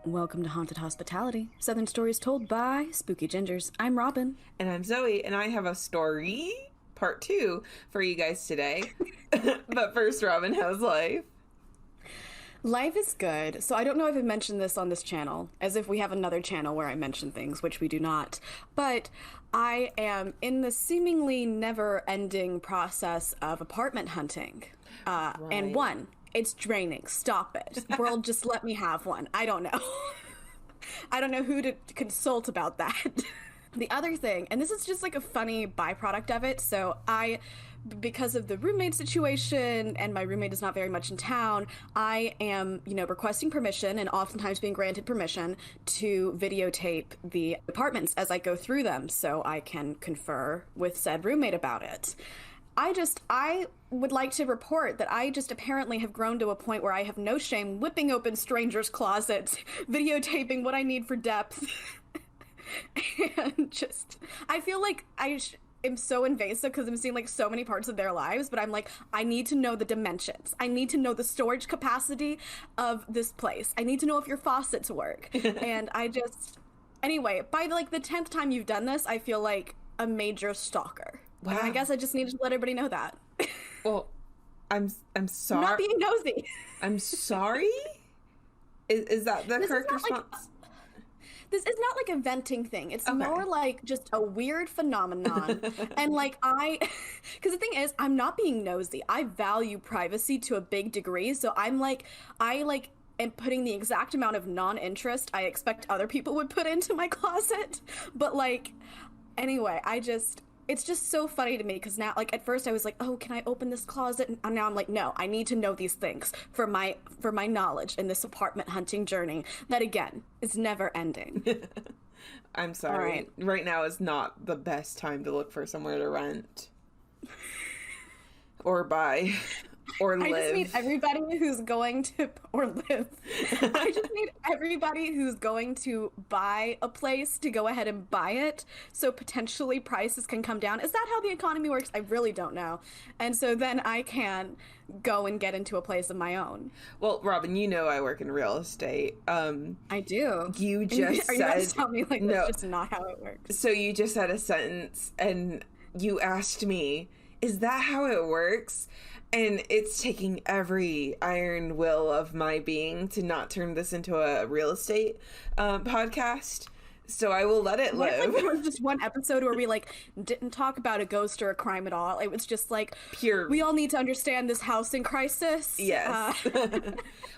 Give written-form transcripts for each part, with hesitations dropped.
Welcome to Haunted Hospitality, Southern stories told by spooky gingers. I'm Robin. And I'm Zoe, and I have a story, part 2, for you guys today. But first, Robin, how's life? Life is good. So I don't know if I've mentioned this on this channel, as if we have another channel where I mention things, which we do not. But I am in the seemingly never-ending process of apartment hunting. And one, it's draining. Stop it. World, just let me have one. I don't know. I don't know who to consult about that. The other thing, and this is just like a funny byproduct of it, so because of the roommate situation, and my roommate is not very much in town, I am, requesting permission and oftentimes being granted permission to videotape the apartments as I go through them so I can confer with said roommate about it. I would like to report that I just apparently have grown to a point where I have no shame whipping open strangers' closets, videotaping what I need for depth. And just, I feel like I am so invasive because I'm seeing like so many parts of their lives, but I'm like, I need to know the dimensions. I need to know the storage capacity of this place. I need to know if your faucets work. And anyway, by like the 10th time you've done this, I feel like a major stalker. Wow. And I guess I just need to let everybody know that. Well, I'm sorry. Not being nosy. I'm sorry? Is that the correct response? This is not like a venting thing. It's more like just a weird phenomenon. And like because the thing is, I'm not being nosy. I value privacy to a big degree. So I am putting the exact amount of non-interest I expect other people would put into my closet. But like, anyway, it's just so funny to me because now, like, at first I was like, oh, can I open this closet? And now I'm like, no, I need to know these things for my knowledge in this apartment hunting journey that, again, is never ending. I'm sorry. Right now is not the best time to look for somewhere to rent or buy or live. I just need everybody who's going to, or live. I just need everybody who's going to buy a place to go ahead and buy it, so potentially prices can come down. Is that how the economy works? I really don't know. And so then I can go and get into a place of my own. Well, Robin, you know I work in real estate. I do. You just Are you going to tell me like no. That's just not how it works? So you just said a sentence and you asked me, is that how it works? And it's taking every iron will of my being to not turn this into a real estate podcast. So I will let it live. Like, there was just one episode where we like didn't talk about a ghost or a crime at all. It was just like pure. We all need to understand this housing crisis. Yes.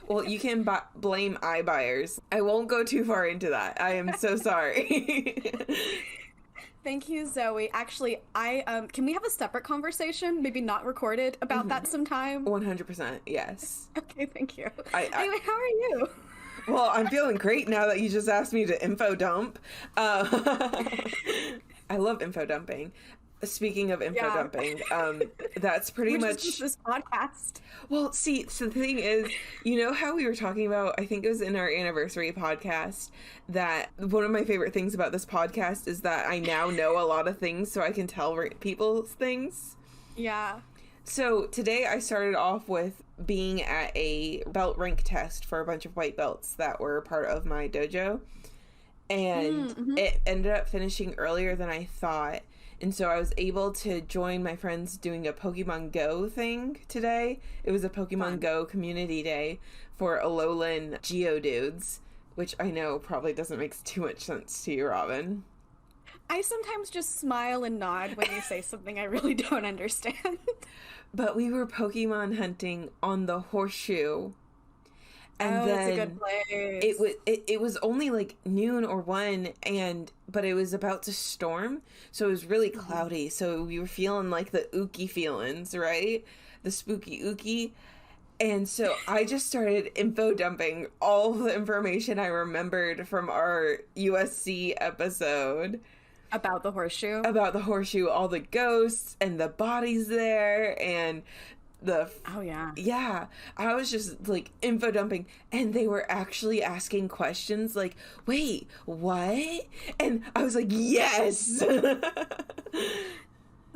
Well, you can blame iBuyers. I won't go too far into that. I am so sorry. Thank you, Zoe. Actually, can we have a separate conversation, maybe not recorded, about that sometime? 100%, yes. Okay, thank you. Anyway, how are you? Well, I'm feeling great now that you just asked me to info dump. I love info dumping. Speaking of info dumping, that's pretty much this podcast. Well, see, so the thing is, you know how we were talking about, I think it was in our anniversary podcast, that one of my favorite things about this podcast is that I now know a lot of things so I can tell people things. Yeah. So today I started off with being at a belt rank test for a bunch of white belts that were part of my dojo. And it ended up finishing earlier than I thought. And so I was able to join my friends doing a Pokemon Go thing today. It was a Pokemon Go community day for Alolan Geodudes, which I know probably doesn't make too much sense to you, Robin. I sometimes just smile and nod when you say something I really don't understand. But we were Pokemon hunting on the Horseshoe. And then that's a good place. It was only like noon or 1, but it was about to storm, so it was really cloudy. So we were feeling like the ookie feelings, right? The spooky ookie. And so I just started info dumping all the information I remembered from our USC episode. About the Horseshoe? About the Horseshoe, all the ghosts and the bodies there and yeah, I was just like info dumping, and they were actually asking questions like, wait, what? And I was like, yes.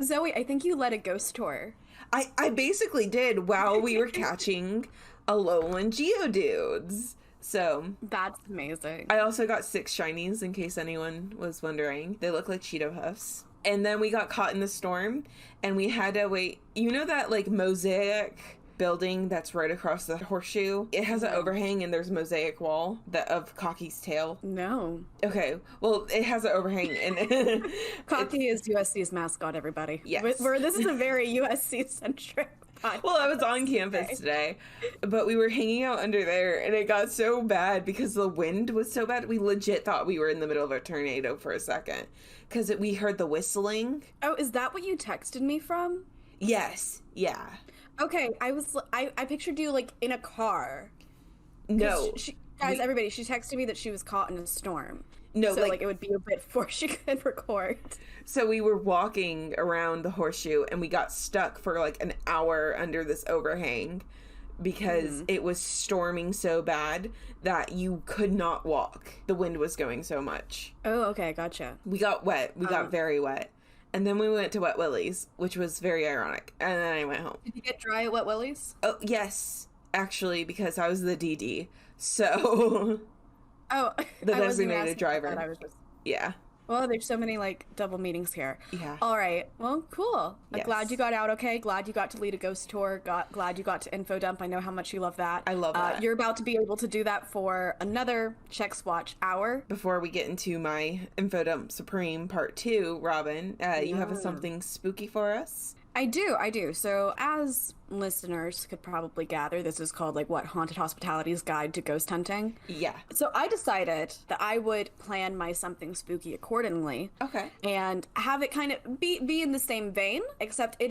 Zoe, I think you led a ghost tour. I basically did while we were catching Alolan Geodudes. So That's amazing. I also got 6 shinies, in case anyone was wondering. They look like Cheeto Puffs. And then we got caught in the storm, and we had to wait. You know that, like, mosaic building that's right across the horseshoe? It has an overhang, and there's a mosaic wall of Cocky's tail. No. Okay, well, it has an overhang, and Cocky is USC's mascot, everybody. Yes. This is a very USC-centric podcast. Well, I was on campus today, but we were hanging out under there, and it got so bad because the wind was so bad. We legit thought we were in the middle of a tornado for a second because we heard the whistling. Oh, is that what you texted me from? Yes. Yeah. Okay, I pictured you, like, in a car. No. Everybody, she texted me that she was caught in a storm. No, so, like, it would be a bit before she could record. So we were walking around the horseshoe, and we got stuck for, like, an hour under this overhang because it was storming so bad that you could not walk. The wind was going so much. Oh, okay, gotcha. We got wet. We got very wet. And then we went to Wet Willie's, which was very ironic. And then I went home. Did you get dry at Wet Willie's? Oh, yes. Actually, because I was the DD. So... Oh, the designated driver. Yeah. Well, there's so many, like, double meanings here. Yeah. All right. Well, cool. I'm Yes. glad you got out okay. Glad you got to lead a ghost tour. Glad you got to info dump. I know how much you love that. I love that. You're about to be able to do that for another Check Swatch hour. Before we get into my Info Dump Supreme Part 2, Robin, you have something spooky for us? I do. So, as listeners could probably gather, this is called, like, what, Haunted Hospitality's Guide to Ghost Hunting? Yeah. So I decided that I would plan my something spooky accordingly. Okay. And have it kind of be in the same vein, except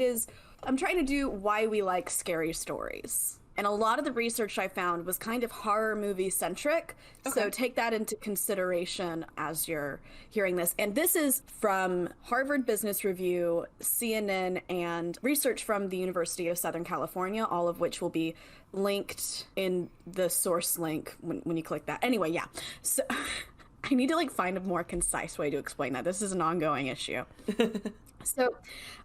I'm trying to do why we like scary stories. And a lot of the research I found was kind of horror movie centric. Okay. So take that into consideration as you're hearing this. And this is from Harvard Business Review, CNN, and research from the University of Southern California, all of which will be linked in the source link when you click that. Anyway, yeah. So I need to, like, find a more concise way to explain that. This is an ongoing issue. So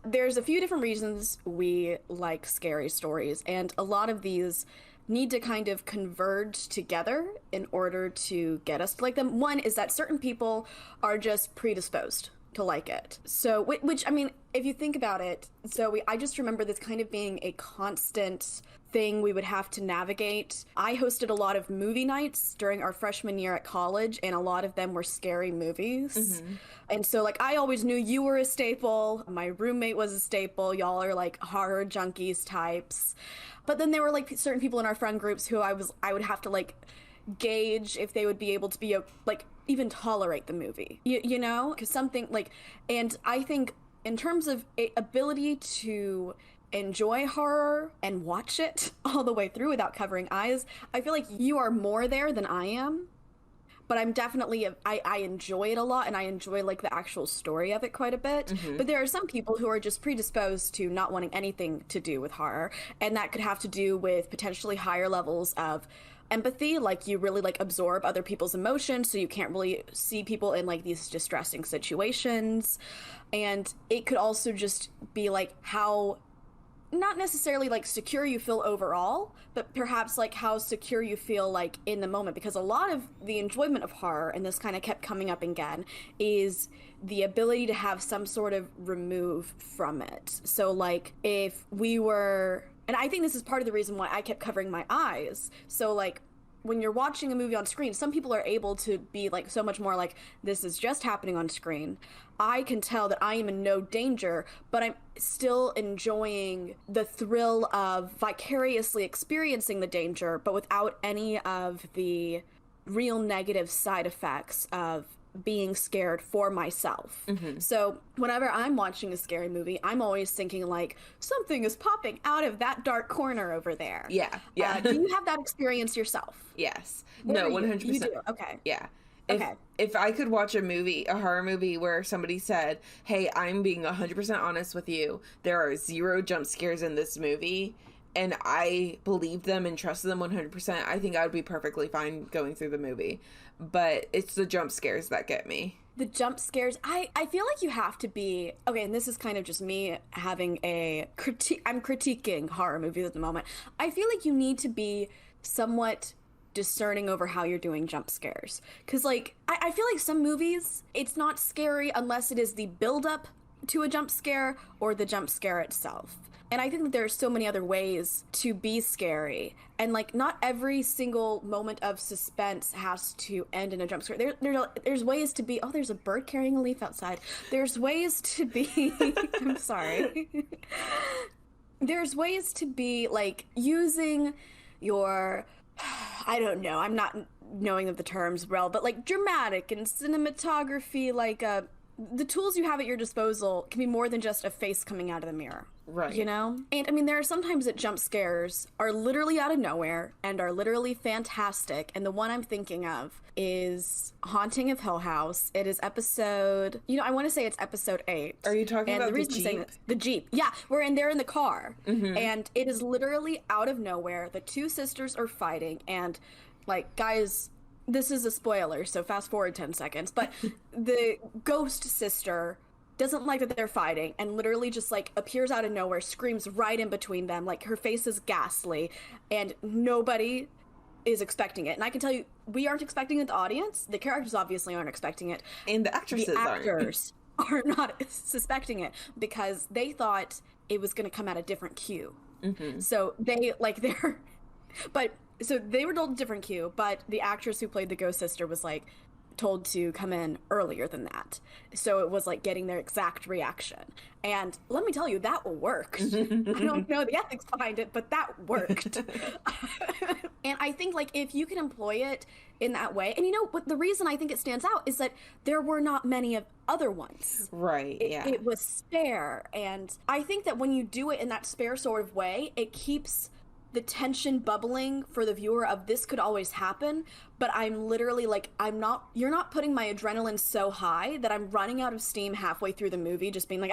there's a few different reasons we like scary stories, and a lot of these need to kind of converge together in order to get us to like them. One is that certain people are just predisposed to like it. So, which I mean, if you think about it, I just remember this kind of being a constant thing we would have to navigate. I hosted a lot of movie nights during our freshman year at college, and a lot of them were scary movies. Mm-hmm. And so, like, I always knew you were a staple. My roommate was a staple. Y'all are, like, horror junkies types. But then there were, like, certain people in our friend groups who I would have to, like, gauge if they would be able to be, like, even tolerate the movie. You know? Because something, like, and I think in terms of ability to enjoy horror and watch it all the way through without covering eyes, I feel like you are more there than I am. But I'm definitely, I enjoy it a lot, and I enjoy, like, the actual story of it quite a bit. Mm-hmm. But there are some people who are just predisposed to not wanting anything to do with horror, and that could have to do with potentially higher levels of empathy, like you really, like, absorb other people's emotions, so you can't really see people in, like, these distressing situations. And it could also just be, like, how not necessarily, like, secure you feel overall, but perhaps, like, how secure you feel, like, in the moment. Because a lot of the enjoyment of horror, and this kind of kept coming up again, is the ability to have some sort of remove from it. So, like, if we were, and I think this is part of the reason why I kept covering my eyes. So, like, when you're watching a movie on screen, some people are able to be, like, so much more like, this is just happening on screen. I can tell that I am in no danger, but I'm still enjoying the thrill of vicariously experiencing the danger, but without any of the real negative side effects of being scared for myself. Mm-hmm. So whenever I'm watching a scary movie, I'm always thinking, like, something is popping out of that dark corner over there. Yeah. Do you have that experience yourself? Yes. No, 100%. You do? Okay. Yeah. Okay. If I could watch a horror movie where somebody said, hey, I'm being 100% honest with you, there are 0 jump scares in this movie, and I believed them and trusted them 100%, I think I would be perfectly fine going through the movie. But it's the jump scares that get me. The jump scares, I feel like you have to be, okay, and this is kind of just me having I'm critiquing horror movies at the moment. I feel like you need to be somewhat discerning over how you're doing jump scares. Because, like, I feel like some movies, it's not scary unless it is the build-up to a jump scare or the jump scare itself. And I think that there are so many other ways to be scary. And, like, not every single moment of suspense has to end in a jump scare. There's ways to be... Oh, there's a bird carrying a leaf outside. There's ways to be... I'm sorry. There's ways to be, like, using your... I don't know. I'm not knowing of the terms well, but, like, dramatic and cinematography, like, the tools you have at your disposal can be more than just a face coming out of the mirror. Right. You know? And I mean, there are sometimes that jump scares are literally out of nowhere and are literally fantastic. And the one I'm thinking of is Haunting of Hill House. It is episode, I want to say it's episode 8. Are you talking about the Jeep? The Jeep. Yeah, they're in the car. Mm-hmm. And it is literally out of nowhere. The two sisters are fighting. And, like, guys... This is a spoiler, so fast forward 10 seconds. But the ghost sister doesn't like that they're fighting and literally just, like, appears out of nowhere, screams right in between them. Like, her face is ghastly and nobody is expecting it. And I can tell you, we aren't expecting it, the audience. The characters obviously aren't expecting it. And the actors are not suspecting it because they thought it was going to come at a different cue. Mm-hmm. So So they were told a different cue, but the actress who played the ghost sister was, like, told to come in earlier than that. So it was, like, getting their exact reaction. And let me tell you, that worked. I don't know the ethics behind it, but that worked. And I think, like, if you can employ it in that way, and but the reason I think it stands out is that there were not many of other ones. Right, yeah. It was spare. And I think that when you do it in that spare sort of way, it keeps the tension bubbling for the viewer of this could always happen, but I'm literally like, you're not putting my adrenaline so high that I'm running out of steam halfway through the movie, just being like,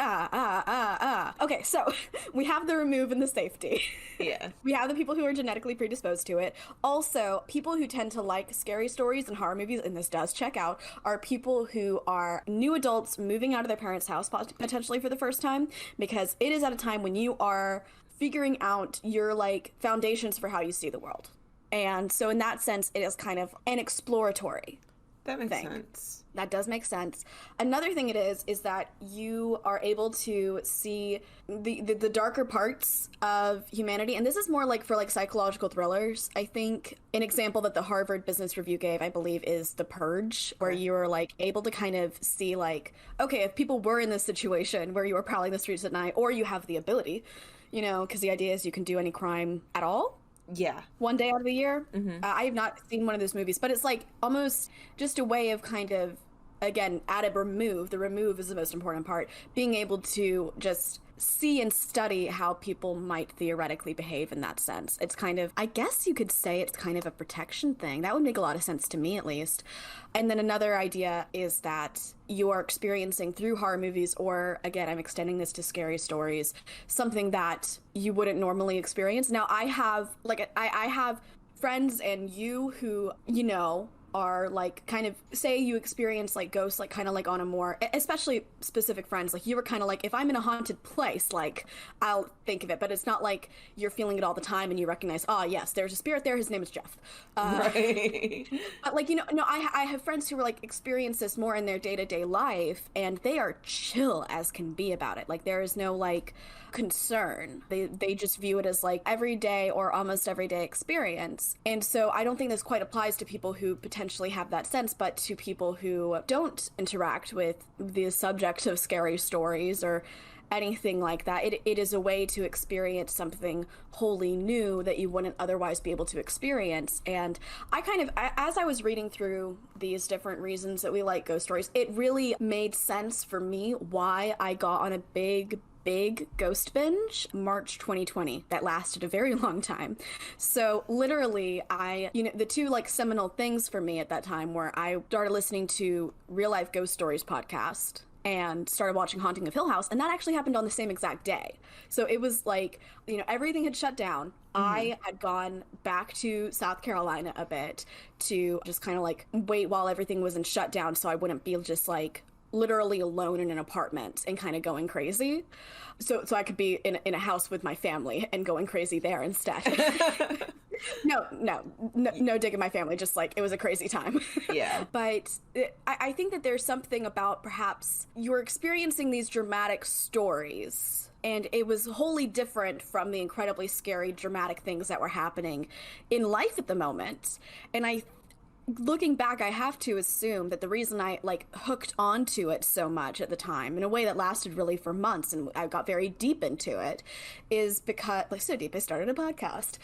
Okay, so we have the remove and the safety. Yeah. We have the people who are genetically predisposed to it. Also, people who tend to like scary stories and horror movies, and this does check out, are people who are new adults moving out of their parents' house, potentially for the first time, because it is at a time when you are figuring out your, like, foundations for how you see the world. And so in that sense, it is kind of an exploratory That makes sense. That does make sense. Another thing it is that you are able to see the darker parts of humanity. And this is more like for, like, psychological thrillers. I think an example that the Harvard Business Review gave, I believe, is The Purge, where you are, like, able to kind of see, like, okay, if people were in this situation where you were prowling the streets at night, or you have the ability, because the idea is you can do any crime at all. Yeah. One day out of the year. Mm-hmm. I have not seen one of those movies, but it's like almost just a way of kind of, again, add a remove. The remove is the most important part. Being able to just see and study how people might theoretically behave in that sense. It's kind of, I guess you could say it's kind of a protection thing. That would make a lot of sense to me, at least. And then another idea is that you are experiencing through horror movies, or, again, I'm extending this to scary stories, something that you wouldn't normally experience. Now, I have friends and you who, are, like, kind of, say you experience, like, ghosts, like, kind of, like, on a more, especially specific friends, like, you were kind of like, if I'm in a haunted place, like, I'll think of it, but it's not like you're feeling it all the time and you recognize, yes, there's a spirit there, his name is Jeff. Right. But, like, I have friends who are, like, experience this more in their day-to-day life, and they are chill as can be about it. Like, there is no, like, concern. They just view it as, like, everyday or almost everyday experience. And so I don't think this quite applies to people who potentially have that sense, but to people who don't interact with the subject of scary stories or anything like that. It is a way to experience something wholly new that you wouldn't otherwise be able to experience. And I kind of, as I was reading through these different reasons that we like ghost stories, it really made sense for me why I got on a big ghost binge March 2020 that lasted a very long time. So literally the two, like, seminal things for me at that time were I started listening to Real Life Ghost Stories podcast and started watching Haunting of Hill House, and that actually happened on the same exact day. So it was like, everything had shut down. Mm-hmm. I had gone back to South Carolina a bit to just kind of, like, wait while everything was in shutdown so I wouldn't be just, like, literally alone in an apartment and kind of going crazy. So I could be in a house with my family and going crazy there instead. No dig in my family. Just like, it was a crazy time. Yeah. But I think that there's something about perhaps you're experiencing these dramatic stories, and it was wholly different from the incredibly scary, dramatic things that were happening in life at the moment. And looking back, I have to assume that the reason I like hooked onto it so much at the time, in a way that lasted really for months, and I got very deep into it, is because, like, so deep I started a podcast,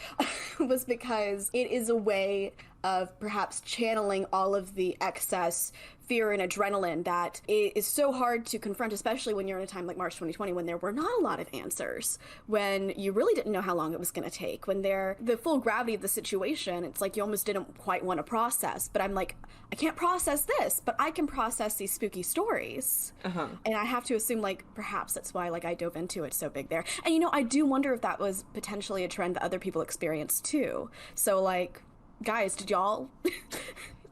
was because it is a way of perhaps channeling all of the excess fear and adrenaline that is so hard to confront, especially when you're in a time like March 2020, when there were not a lot of answers, when you really didn't know how long it was going to take, when the full gravity of the situation, it's like you almost didn't quite want to process. But I'm like, I can't process this, but I can process these spooky stories. And I have to assume, like, perhaps that's why, like, I dove into it so big there. And, you know, I do wonder if that was potentially a trend that other people experienced too. So, like, guys, did y'all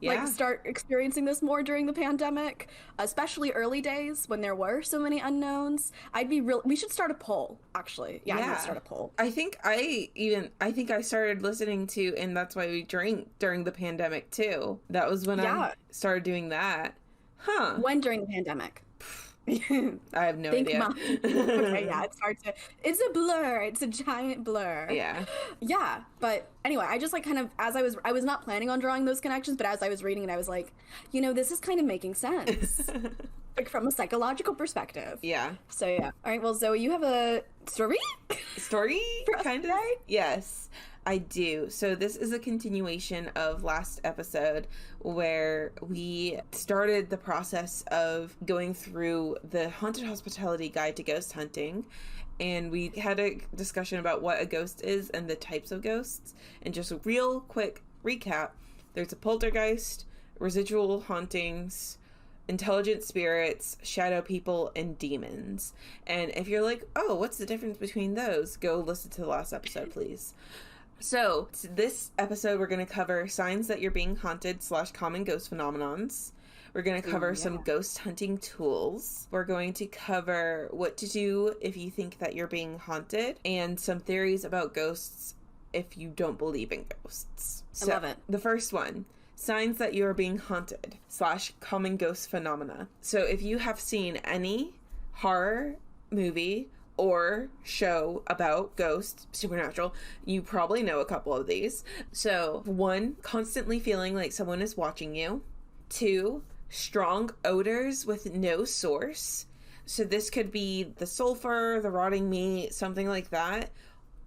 like start experiencing this more during the pandemic, especially early days when there were so many unknowns? We should start a poll, actually. I need to start a poll. I think I started listening to And That's Why We Drink during the pandemic too. That was when I started doing that. When during the pandemic? I have no idea. Okay, it's hard to, it's a blur, it's a giant blur. Yeah, but anyway, I just like kind of, as I was not planning on drawing those connections, but as I was reading it, I was like, you know, this is kind of making sense. Like, from a psychological perspective. So yeah. All right, well, Zoe, you have a story kind of. Yes, I do. So this is a continuation of last episode, where we started the process of going through the Haunted Hospitality Guide to Ghost Hunting, and we had a discussion about what a ghost is and the types of ghosts. And just a real quick recap, there's a poltergeist, residual hauntings, intelligent spirits, shadow people, and demons. And if you're like, oh, what's the difference between those? Go listen to the last episode, please. So, this episode, we're going to cover signs that you're being haunted / common ghost phenomenons. We're going to cover some ghost hunting tools. We're going to cover what to do if you think that you're being haunted, and some theories about ghosts if you don't believe in ghosts. I love it. The first one, signs that you are being haunted / common ghost phenomena. So, if you have seen any horror movie or show about ghosts, supernatural, you probably know a couple of these. So, 1, constantly feeling like someone is watching you. 2, strong odors with no source. So this could be the sulfur, the rotting meat, something like that.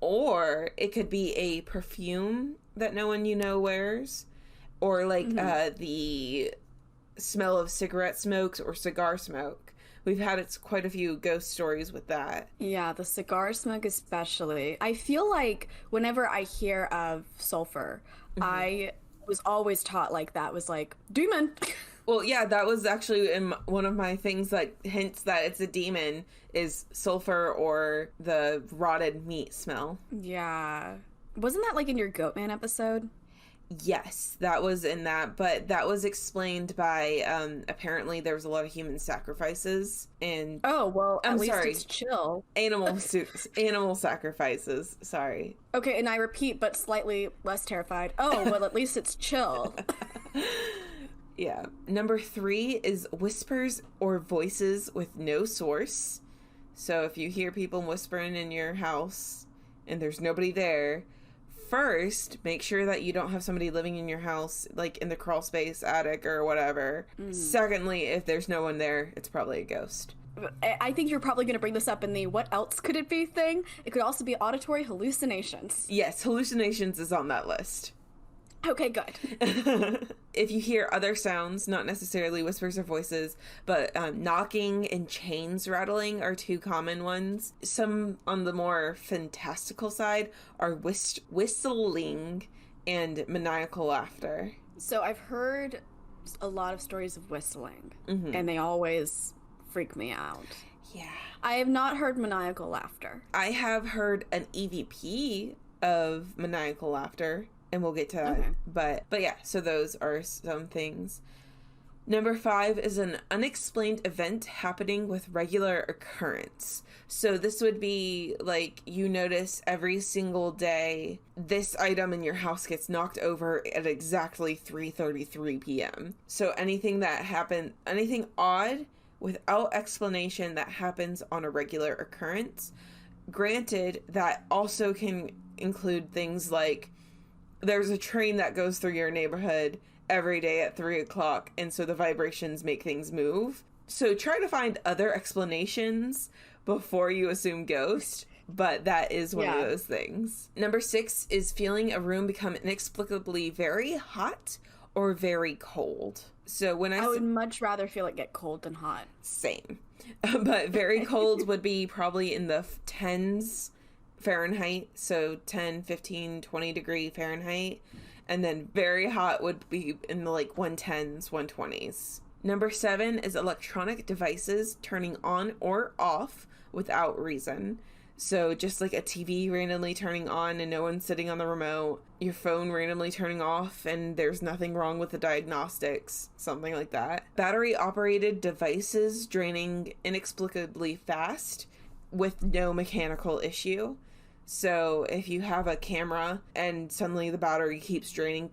Or it could be a perfume that no one you know wears. Or like the smell of cigarette smokes or cigar smoke. We've had quite a few ghost stories with that. Yeah, the cigar smoke especially. I feel like whenever I hear of sulfur, I was always taught like that was like, demon. Well, yeah, that was actually in one of my things that hints that it's a demon is sulfur or the rotted meat smell. Yeah. Wasn't that like in your Goatman episode? Yes, that was in that, but that was explained by apparently there was a lot of human sacrifices, and at least it's chill. Animal sacrifices, sorry. Okay, and I repeat, but slightly less terrified. At least it's chill. Yeah. Number 3 is whispers or voices with no source. So if you hear people whispering in your house and there's nobody there, first, make sure that you don't have somebody living in your house, like in the crawl space, attic, or whatever. Secondly, if there's no one there, it's probably a ghost. I think you're probably going to bring this up in the what else could it be thing. It could also be auditory hallucinations. Yes, hallucinations is on that list. Okay, good. If you hear other sounds, not necessarily whispers or voices, but knocking and chains rattling are 2 common ones. Some on the more fantastical side are whistling and maniacal laughter. So I've heard a lot of stories of whistling, and they always freak me out. Yeah. I have not heard maniacal laughter. I have heard an EVP of maniacal laughter. And we'll get to that. Okay. But yeah, so those are some things. Number 5 is an unexplained event happening with regular occurrence. So this would be like you notice every single day this item in your house gets knocked over at exactly 3:33 p.m. So anything odd without explanation that happens on a regular occurrence. Granted, that also can include things like there's a train that goes through your neighborhood every day at 3 o'clock, and so the vibrations make things move. So try to find other explanations before you assume ghost, but that is one of those things. Number 6 is feeling a room become inexplicably very hot or very cold. So when I would much rather feel it get cold than hot. Same. But very cold would be probably in the 10s Fahrenheit, so 10, 15, 20 degree Fahrenheit. And then very hot would be in the like 110s, 120s. Number 7 is electronic devices turning on or off without reason. So just like a TV randomly turning on and no one's sitting on the remote, your phone randomly turning off and there's nothing wrong with the diagnostics, something like that. Battery operated devices draining inexplicably fast with no mechanical issue. So if you have a camera and suddenly the battery keeps draining,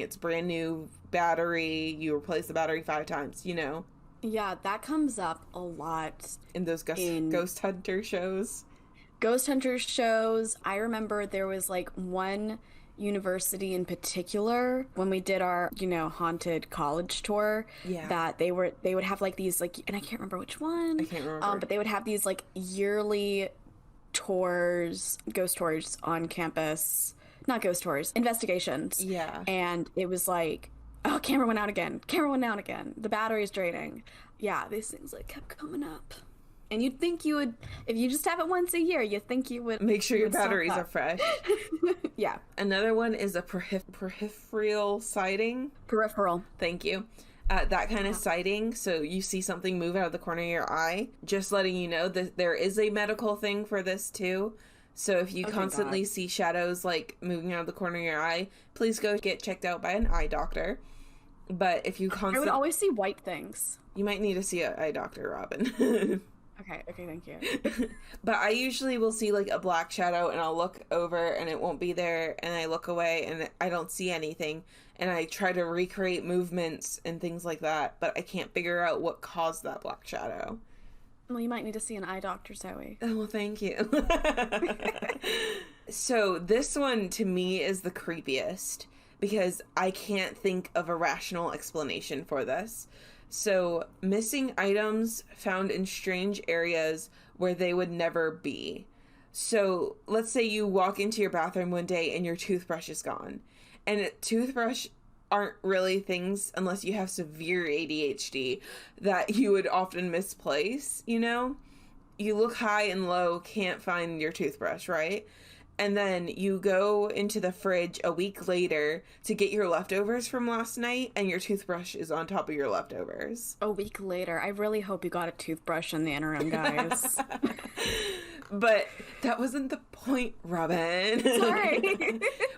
it's brand new battery, you replace the battery 5 times, you know? Yeah, that comes up a lot. In those ghost hunter shows. Ghost hunter shows. I remember there was like one university in particular when we did our, haunted college tour, that they would have like these like, and I can't remember which one. I can't remember. But they would have these like yearly ghost tours on campus, not ghost tours, investigations. Yeah. And it was like, oh, camera went out again, the battery's draining. Yeah, these things like kept coming up. And you'd think you would, if you just have it once a year, you think you would make sure your batteries are fresh. Yeah. Another one is a peripheral sighting. Peripheral. Thank you. That kind of sighting, so you see something move out of the corner of your eye. Just letting you know that there is a medical thing for this too. So if you constantly see shadows like moving out of the corner of your eye, please go get checked out by an eye doctor. But if you I would always see white things. You might need to see an eye doctor, Robin. Okay, thank you. But I usually will see like a black shadow and I'll look over and it won't be there, and I look away and I don't see anything, and I try to recreate movements and things like that, but I can't figure out what caused that black shadow. Well, you might need to see an eye doctor, Zoe. Oh, well, thank you. So this one to me is the creepiest because I can't think of a rational explanation for this. So, missing items found in strange areas where they would never be. So, let's say you walk into your bathroom one day and your toothbrush is gone. And a toothbrush aren't really things, unless you have severe ADHD, that you would often misplace, you know? You look high and low, can't find your toothbrush, right? And then you go into the fridge a week later to get your leftovers from last night, and your toothbrush is on top of your leftovers. A week later. I really hope you got a toothbrush in the interim, guys. But that wasn't the point, Robin. Sorry.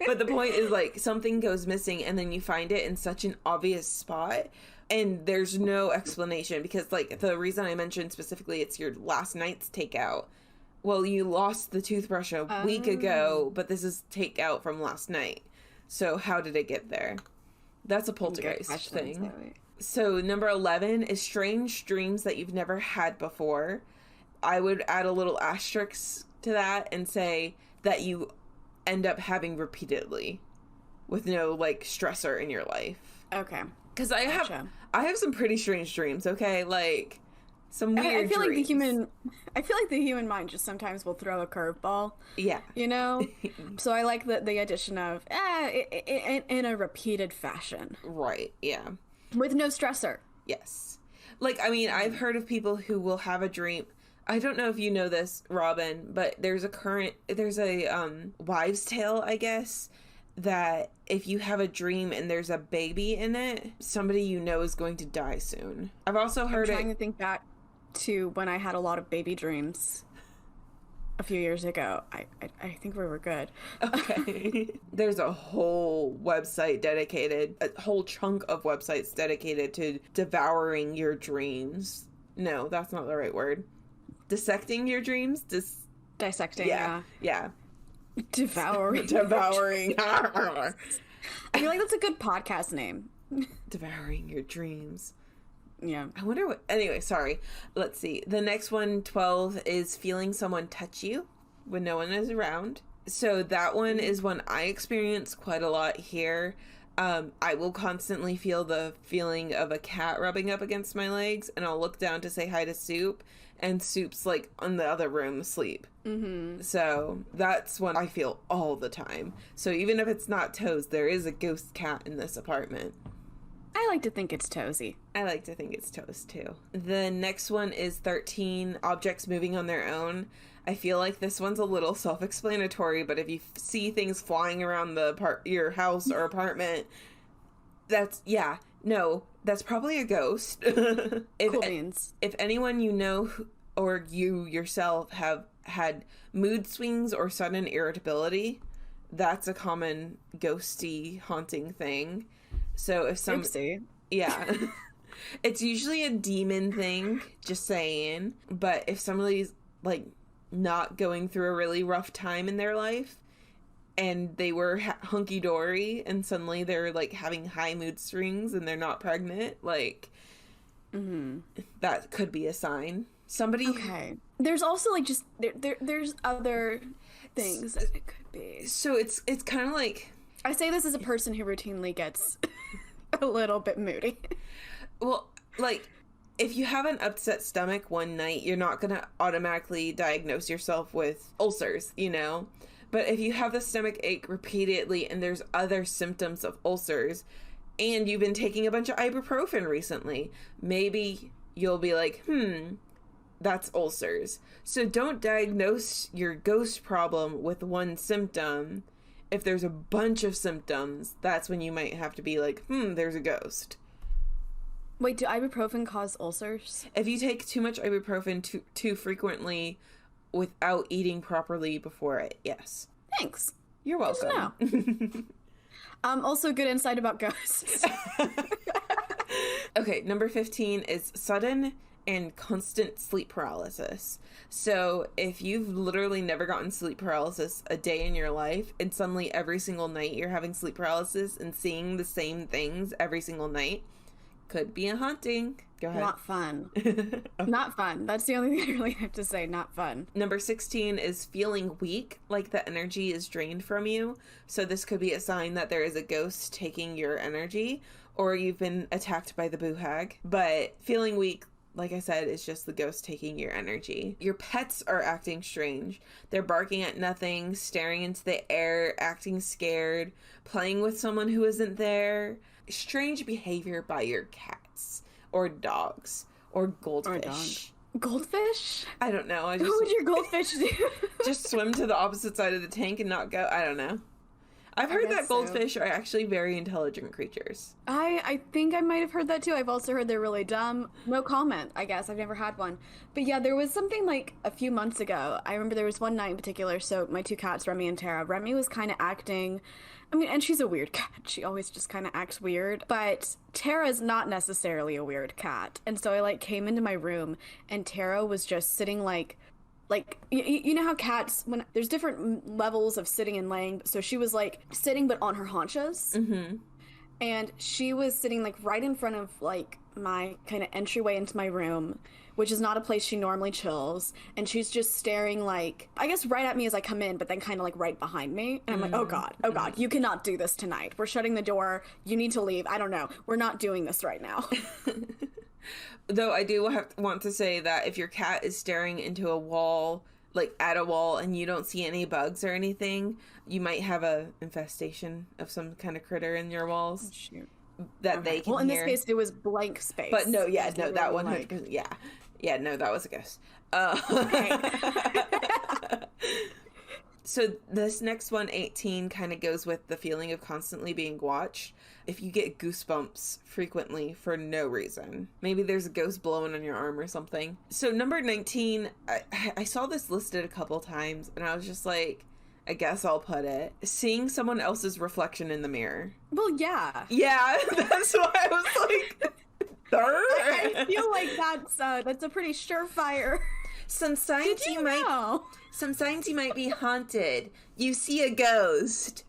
But the point is, like, something goes missing, and then you find it in such an obvious spot, and there's no explanation, because, like, the reason I mentioned specifically it's your last night's takeout. Well, you lost the toothbrush a week ago, but this is takeout from last night. So how did it get there? That's a poltergeist thing. So number 11 is strange dreams that you've never had before. I would add a little asterisk to that and say that you end up having repeatedly with no, like, stressor in your life. Okay. Because I have some pretty strange dreams, okay? Like, some weird I feel dreams. I feel like the human mind just sometimes will throw a curveball. Yeah. You know? So I like the addition of, in a repeated fashion. Right, yeah. With no stressor. Yes. Like, I mean, I've heard of people who will have a dream. I don't know if you know this, Robin, but there's a wives' tale, I guess, that if you have a dream and there's a baby in it, somebody you know is going to die soon. I've also heard I'm trying to think back to when I had a lot of baby dreams. a few years ago, I think we were good. Okay. There's a whole website dedicated, a whole chunk of websites dedicated to devouring your dreams. No, that's not the right word. Dissecting your dreams? Dissecting, yeah. Devouring. Devouring. I feel like that's a good podcast name. Devouring your dreams. Yeah. I wonder what... Anyway, sorry. Let's see. The next one, 12, is feeling someone touch you when no one is around. So that one is one I experience quite a lot here. I will constantly feel the feeling of a cat rubbing up against my legs, and I'll look down to say hi to Soup, and Soup's like in the other room asleep. Mm-hmm. So that's one I feel all the time. So even if it's not Toes, there is a ghost cat in this apartment. I like to think it's Toesy. I like to think it's Toes too. The next one is 13, objects moving on their own. I feel like this one's a little self-explanatory, but if you see things flying around your house or apartment, that's probably a ghost. Cool beans. If anyone you know or you yourself have had mood swings or sudden irritability, that's a common ghosty haunting thing. So if Oopsie. Yeah. It's usually a demon thing, just saying. But if somebody's like not going through a really rough time in their life and they were hunky-dory and suddenly they're like having high mood swings and they're not pregnant, like that could be a sign. Okay. There's also like just there's other things that it could be. So it's kind of like, I say this as a person who routinely gets a little bit moody. Well, like, if you have an upset stomach one night, you're not going to automatically diagnose yourself with ulcers, you know? But if you have the stomach ache repeatedly and there's other symptoms of ulcers, and you've been taking a bunch of ibuprofen recently, maybe you'll be like, that's ulcers. So don't diagnose your ghost problem with one symptom. If there's a bunch of symptoms, that's when you might have to be like, there's a ghost. Wait, do ibuprofen cause ulcers? If you take too much ibuprofen too frequently without eating properly before it, yes. Thanks. You're welcome. Good to know. Also good insight about ghosts. Okay, number 15 is sudden and constant sleep paralysis. So if you've literally never gotten sleep paralysis a day in your life, and suddenly every single night you're having sleep paralysis and seeing the same things every single night, could be a haunting. Go ahead. Not fun. Okay. Not fun. That's the only thing I really have to say. Not fun. Number 16 is feeling weak, like the energy is drained from you. So this could be a sign that there is a ghost taking your energy, or you've been attacked by the boo hag. But feeling weak, like I said, is just the ghost taking your energy. Your pets are acting strange. They're barking at nothing, staring into the air, acting scared, playing with someone who isn't there. Strange behavior by your cats or dogs or goldfish. Goldfish? I don't know. What would your goldfish do? Just swim to the opposite side of the tank and not go. I don't know. I've heard that goldfish are actually very intelligent creatures. I think I might have heard that too. I've also heard they're really dumb. No comment, I guess. I've never had one. But yeah, there was something like a few months ago. I remember there was one night in particular. So my two cats, Remy and Tara. Remy was kind of acting... I mean, and she's a weird cat. She always just kind of acts weird. But Tara's not necessarily a weird cat. And so I came into my room and Tara was just sitting like you know how cats, when there's different levels of sitting and laying, so she was sitting but on her haunches, and she was sitting right in front of my kind of entryway into my room, which is not a place she normally chills, and she's just staring I guess right at me as I come in, but then kind of right behind me, and I'm like, oh god, you cannot do this tonight, we're shutting the door, you need to leave, I don't know, we're not doing this right now. Though I do want to say that if your cat is staring into a wall, at a wall, and you don't see any bugs or anything, you might have a infestation of some kind of critter in your walls. Oh, shoot. That they can Well, in hear. this case, it was blank space. But no, that 100%, yeah, no, that was a ghost. So this next one, 18, kind of goes with the feeling of constantly being watched. If you get goosebumps frequently for no reason. Maybe there's a ghost blowing on your arm or something. So number 19, I saw this listed a couple times, and I was just like, I guess I'll put it. Seeing someone else's reflection in the mirror. Well, yeah. Yeah, that's why I was like, I feel like that's a pretty surefire. Some signs you might be haunted. You see a ghost.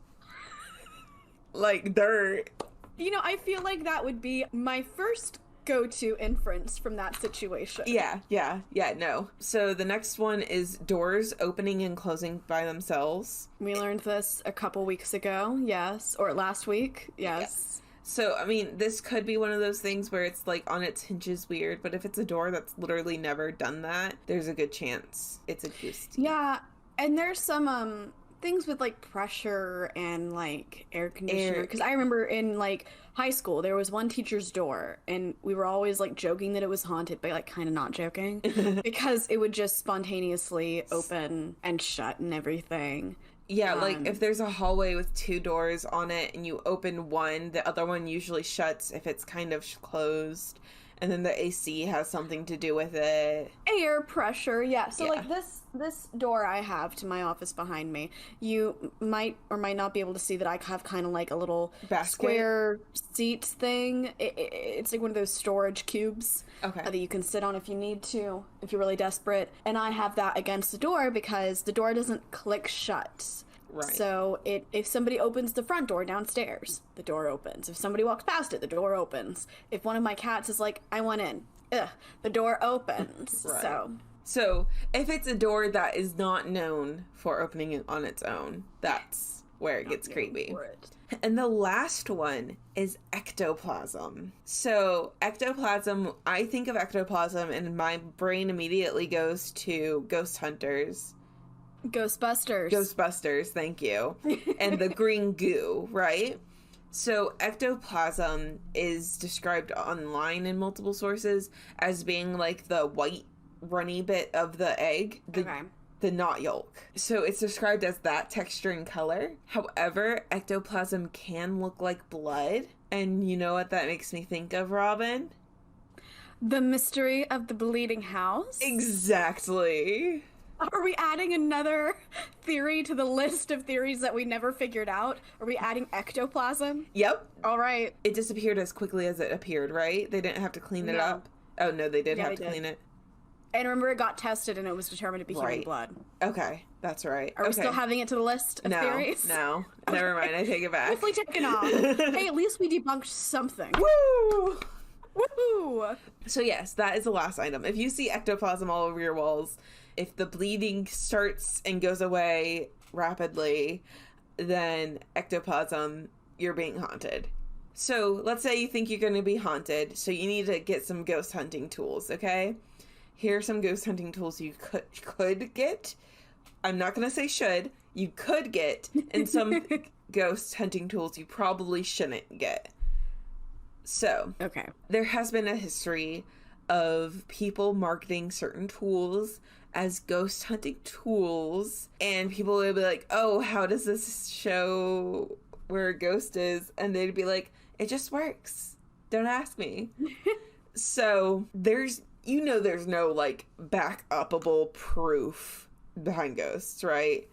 Like dirt. I feel like that would be my first go-to inference from that situation. Yeah, no. So the next one is doors opening and closing by themselves. We learned this a couple weeks ago, yes. Or last week, yes. So, I mean, this could be one of those things where it's like on its hinges weird, but if it's a door that's literally never done that, there's a good chance it's a ghost. Yeah, and there's some things with like pressure and like air conditioner, because I remember in like high school there was one teacher's door and we were always like joking that it was haunted, but like kind of not joking because it would just spontaneously open and shut and everything. Yeah, like if there's a hallway with 2 doors on it and you open one, the other one usually shuts if it's kind of closed. And then the AC has something to do with it. Air pressure, yeah. So like this door I have to my office behind me, you might or might not be able to see that I have kind of like a little square seat thing. It's like one of those storage cubes that you can sit on if you need to, if you're really desperate. And I have that against the door because the door doesn't click shut. Right. So if somebody opens the front door downstairs, the door opens. If somebody walks past it, the door opens. If one of my cats is like, I want in, the door opens. Right. So if it's a door that is not known for opening it on its own, that's where it gets creepy. And the last one is ectoplasm. So ectoplasm, I think of ectoplasm and my brain immediately goes to ghost hunters. Ghostbusters, thank you. And the green goo, right? So ectoplasm is described online in multiple sources as being like the white runny bit of the egg, the not yolk. So it's described as that texture and color. However, ectoplasm can look like blood. And you know what that makes me think of, Robin? The mystery of the bleeding house? Exactly. Are we adding another theory to the list of theories that we never figured out? Are we adding ectoplasm? Yep. All right. It disappeared as quickly as it appeared, right? They didn't have to clean it up? Oh, no, they did have to clean it. And remember, it got tested and it was determined to be human blood. Okay, that's right. Are we still having it to the list of theories? No, never mind. I take it back. Hopefully taken off. Hey, at least we debunked something. Woo! Woohoo! So yes, that is the last item. If you see ectoplasm all over your walls, if the bleeding starts and goes away rapidly, then ectoplasm, you're being haunted. So let's say you think you're going to be haunted, so you need to get some ghost hunting tools, okay? Here are some ghost hunting tools you could get. I'm not going to say should. You could get, and some ghost hunting tools you probably shouldn't get. So, there has been a history of people marketing certain tools as ghost hunting tools, and people would be like, oh, how does this show where a ghost is? And they'd be like, it just works. Don't ask me. So there's no like back-upable proof behind ghosts, right?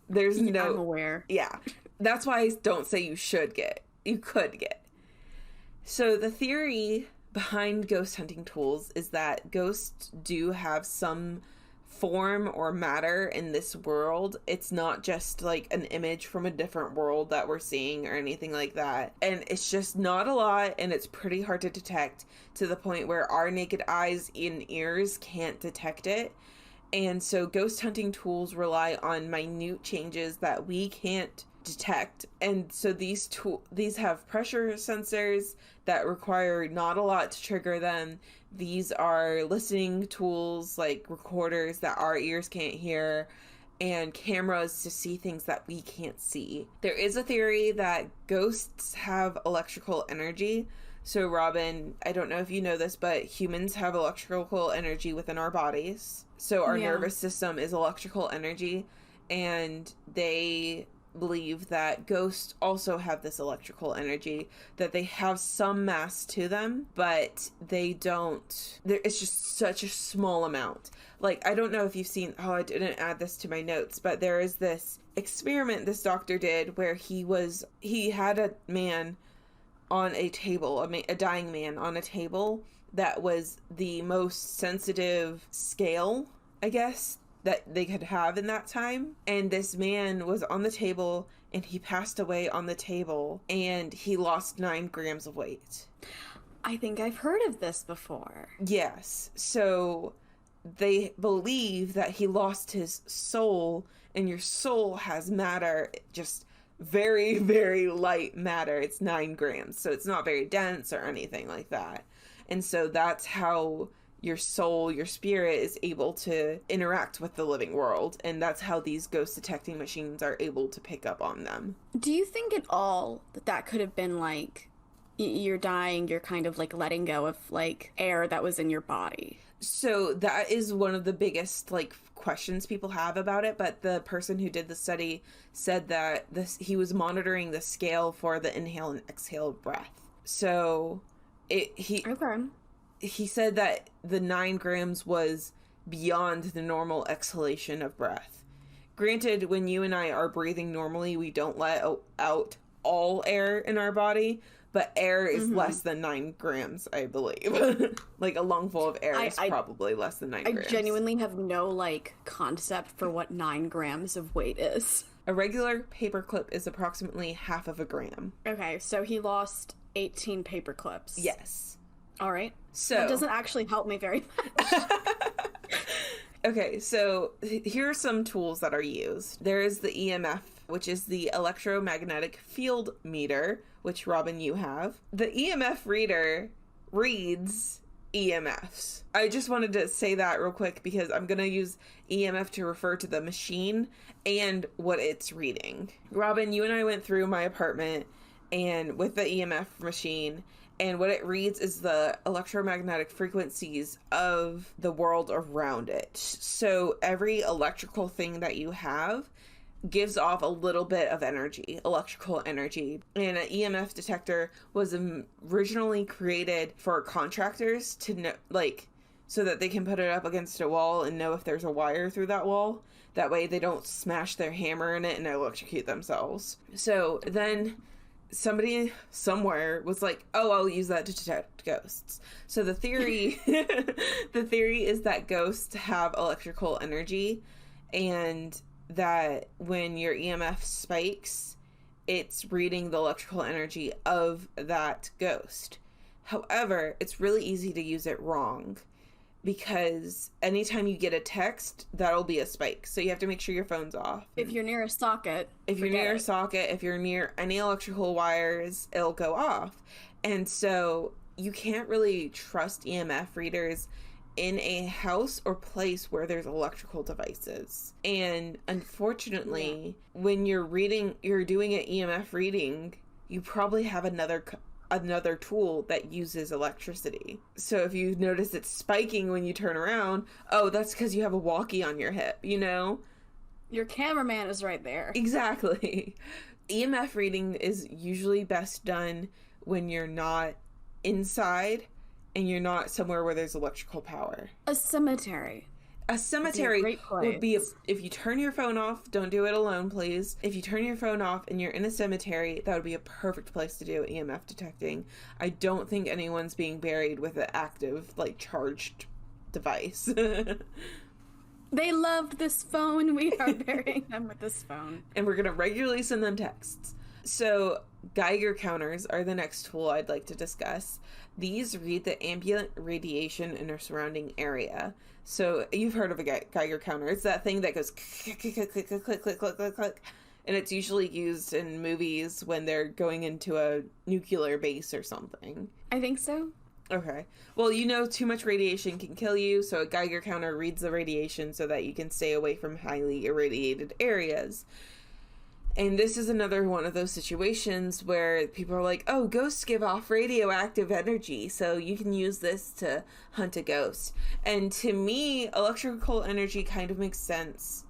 There's no... I'm aware. Yeah. That's why I don't say you should get. You could get. So the theory behind ghost hunting tools is that ghosts do have some form or matter in this world. It's not just like an image from a different world that we're seeing or anything like that. And it's just not a lot, and it's pretty hard to detect to the point where our naked eyes and ears can't detect it. And so ghost hunting tools rely on minute changes that we can't detect. And so these have pressure sensors that require not a lot to trigger them. These are listening tools like recorders that our ears can't hear, and cameras to see things that we can't see. There is a theory that ghosts have electrical energy. So Robin, I don't know if you know this, but humans have electrical energy within our bodies. So our nervous system is electrical energy. and they believe that ghosts also have this electrical energy, that they have some mass to them, but they don't, it's just such a small amount. Like, I don't know if you've seen, I didn't add this to my notes, but there is this experiment this doctor did where he had a man on a table, a dying man on a table that was the most sensitive scale, I guess, that they could have in that time. And this man was on the table and he passed away on the table and he lost 9 grams of weight. I think I've heard of this before. Yes. So they believe that he lost his soul, and your soul has matter, just very, very light matter. It's 9 grams. So it's not very dense or anything like that. And so that's how your soul, your spirit is able to interact with the living world. And that's how these ghost detecting machines are able to pick up on them. Do you think at all that could have been like, you're dying, you're kind of like letting go of like air that was in your body? So that is one of the biggest like questions people have about it. But the person who did the study said that he was monitoring the scale for the inhale and exhale breath. So he said that the 9 grams was beyond the normal exhalation of breath. Granted, when you and I are breathing normally, we don't let out all air in our body, but air is less than 9 grams, I believe. Like a lungful of air is probably less than 9 grams. I genuinely have no like concept for what 9 grams of weight is. A regular paperclip is approximately half of a gram. Okay, so he lost 18 paper clips. Yes. All right. So that doesn't actually help me very much. Okay, so here are some tools that are used. There is the EMF, which is the electromagnetic field meter, which Robin, you have. The EMF reader reads EMFs. I just wanted to say that real quick because I'm going to use EMF to refer to the machine and what it's reading. Robin, you and I went through my apartment and with the EMF machine, and what it reads is the electromagnetic frequencies of the world around it. So every electrical thing that you have gives off a little bit of energy, electrical energy. And an EMF detector was originally created for contractors to know, like, so that they can put it up against a wall and know if there's a wire through that wall. That way they don't smash their hammer in it and electrocute themselves. So then somebody somewhere was like, oh, I'll use that to detect ghosts. So the theory is that ghosts have electrical energy, and that when your EMF spikes, it's reading the electrical energy of that ghost. However, it's really easy to use it wrong, because anytime you get a text, that'll be a spike. So you have to make sure your phone's off. If you're near a socket. If you're near a socket, if you're near any electrical wires, it'll go off. And so you can't really trust EMF readers in a house or place where there's electrical devices. And unfortunately, when you're doing an EMF reading, you probably have another tool that uses electricity. So if you notice it's spiking when you turn around, oh, that's because you have a walkie on your hip, you know? Your cameraman is right there. Exactly. EMF reading is usually best done when you're not inside and you're not somewhere where there's electrical power. A cemetery. A cemetery would be, if you turn your phone off, don't do it alone, please. If you turn your phone off and you're in a cemetery, that would be a perfect place to do EMF detecting. I don't think anyone's being buried with an active, like, charged device. They loved this phone. We are burying them with this phone. And we're going to regularly send them texts. So Geiger counters are the next tool I'd like to discuss. These read the ambient radiation in a surrounding area. So you've heard of a Geiger counter. It's that thing that goes click, click, click, click, click, click, click, click, click, click. And it's usually used in movies when they're going into a nuclear base or something. I think so. Okay. Well, you know, too much radiation can kill you, so a Geiger counter reads the radiation so that you can stay away from highly irradiated areas. And this is another one of those situations where people are like, oh, ghosts give off radioactive energy, so you can use this to hunt a ghost. And to me, electrical energy kind of makes sense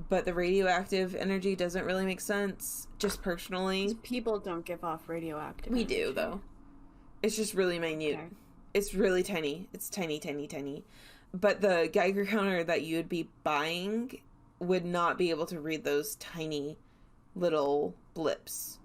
but the radioactive energy doesn't really make sense, just personally. People don't give off radioactive We energy. do, though. It's just really minute. Okay. It's really tiny. It's tiny, tiny, tiny. But the Geiger counter that you would be buying would not be able to read those tiny little blips.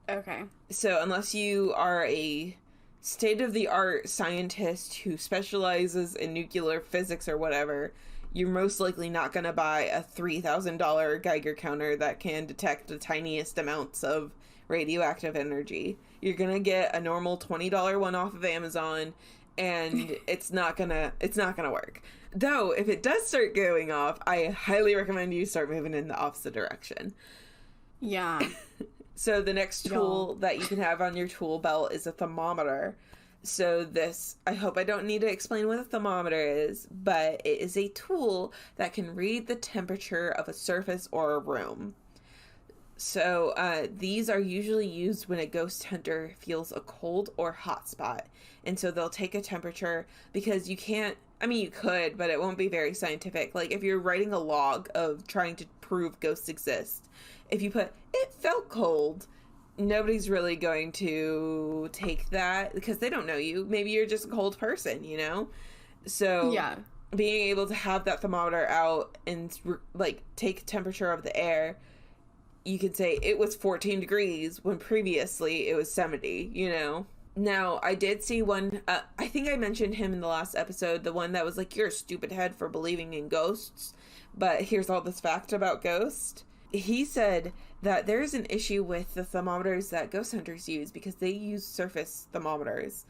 Okay. So unless you are a state-of-the-art scientist who specializes in nuclear physics or whatever, you're most likely not going to buy a $3,000 Geiger counter that can detect the tiniest amounts of radioactive energy. You're going to get a normal $20 one off of Amazon, and it's not going to work. Though, if it does start going off, I highly recommend you start moving in the opposite direction. Yeah. So the next tool that you can have on your tool belt is a thermometer. So this, I hope I don't need to explain what a thermometer is, but it is a tool that can read the temperature of a surface or a room. So these are usually used when a ghost hunter feels a cold or hot spot. And so they'll take a temperature, because you can't, I mean, you could, but it won't be very scientific. Like if you're writing a log of trying to prove ghosts exist, if you put, it felt cold, nobody's really going to take that because they don't know you. Maybe you're just a cold person, you know? So yeah, being able to have that thermometer out and like take temperature of the air, you could say it was 14 degrees when previously it was 70, you know? Now, I did see one, I think I mentioned him in the last episode, the one that was like, you're a stupid head for believing in ghosts, but here's all this fact about ghosts. He said that there's an issue with the thermometers that ghost hunters use because they use surface thermometers.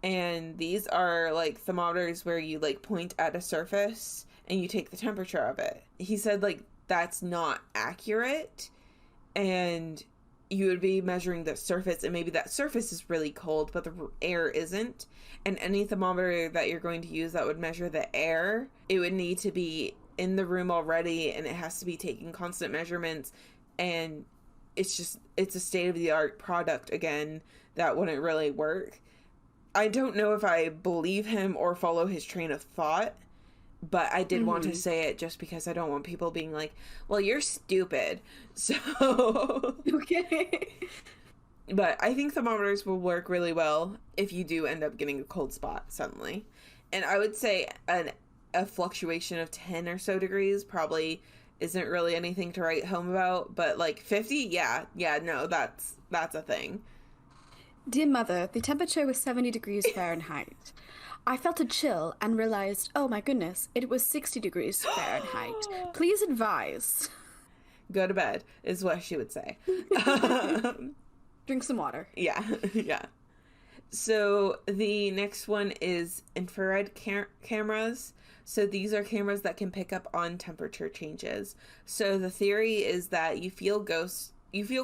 And these are like thermometers where you like point at a surface and you take the temperature of it. He said like that's not accurate, and you would be measuring the surface, and maybe that surface is really cold, but the air isn't. And any thermometer that you're going to use that would measure the air, it would need to be in the room already, and it has to be taking constant measurements, and it's a state-of-the-art product again that wouldn't really work. I don't know if I believe him or follow his train of thought, but I did want to say it just because I don't want people being like, well, you're stupid. So okay. But I think thermometers will work really well if you do end up getting a cold spot suddenly. And I would say a fluctuation of 10 or so degrees probably isn't really anything to write home about, but like 50, no, that's a thing. Dear Mother, the temperature was 70 degrees Fahrenheit. I felt a chill and realized, oh my goodness, it was 60 degrees Fahrenheit. Please advise. Go to bed, is what she would say. Drink some water. Yeah. So the next one is infrared cameras. So these are cameras that can pick up on temperature changes. So the theory is that you feel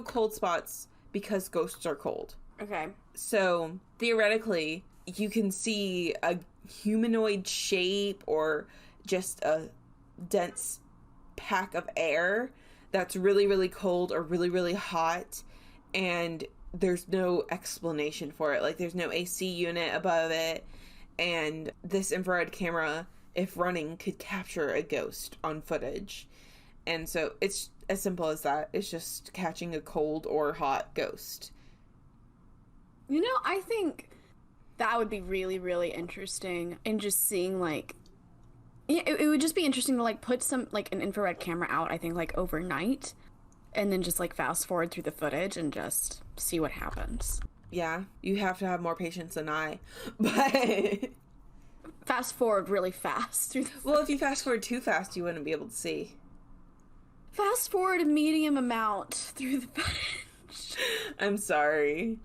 cold spots because ghosts are cold. Okay. So theoretically, you can see a humanoid shape or just a dense pack of air that's really, really cold or really, really hot, and there's no explanation for it. Like, there's no AC unit above it, and this infrared camera, if running, could capture a ghost on footage. And so it's as simple as that. It's just catching a cold or hot ghost. You know, I think that would be really, really interesting, and just seeing, like, yeah, it would just be interesting to, like, put some, like, an infrared camera out, I think, like, overnight, and then just, like, fast forward through the footage and just see what happens. Yeah, you have to have more patience than I, but... Fast forward really fast through the footage. Well, if you fast forward too fast, you wouldn't be able to see. Fast forward a medium amount through the footage. I'm sorry.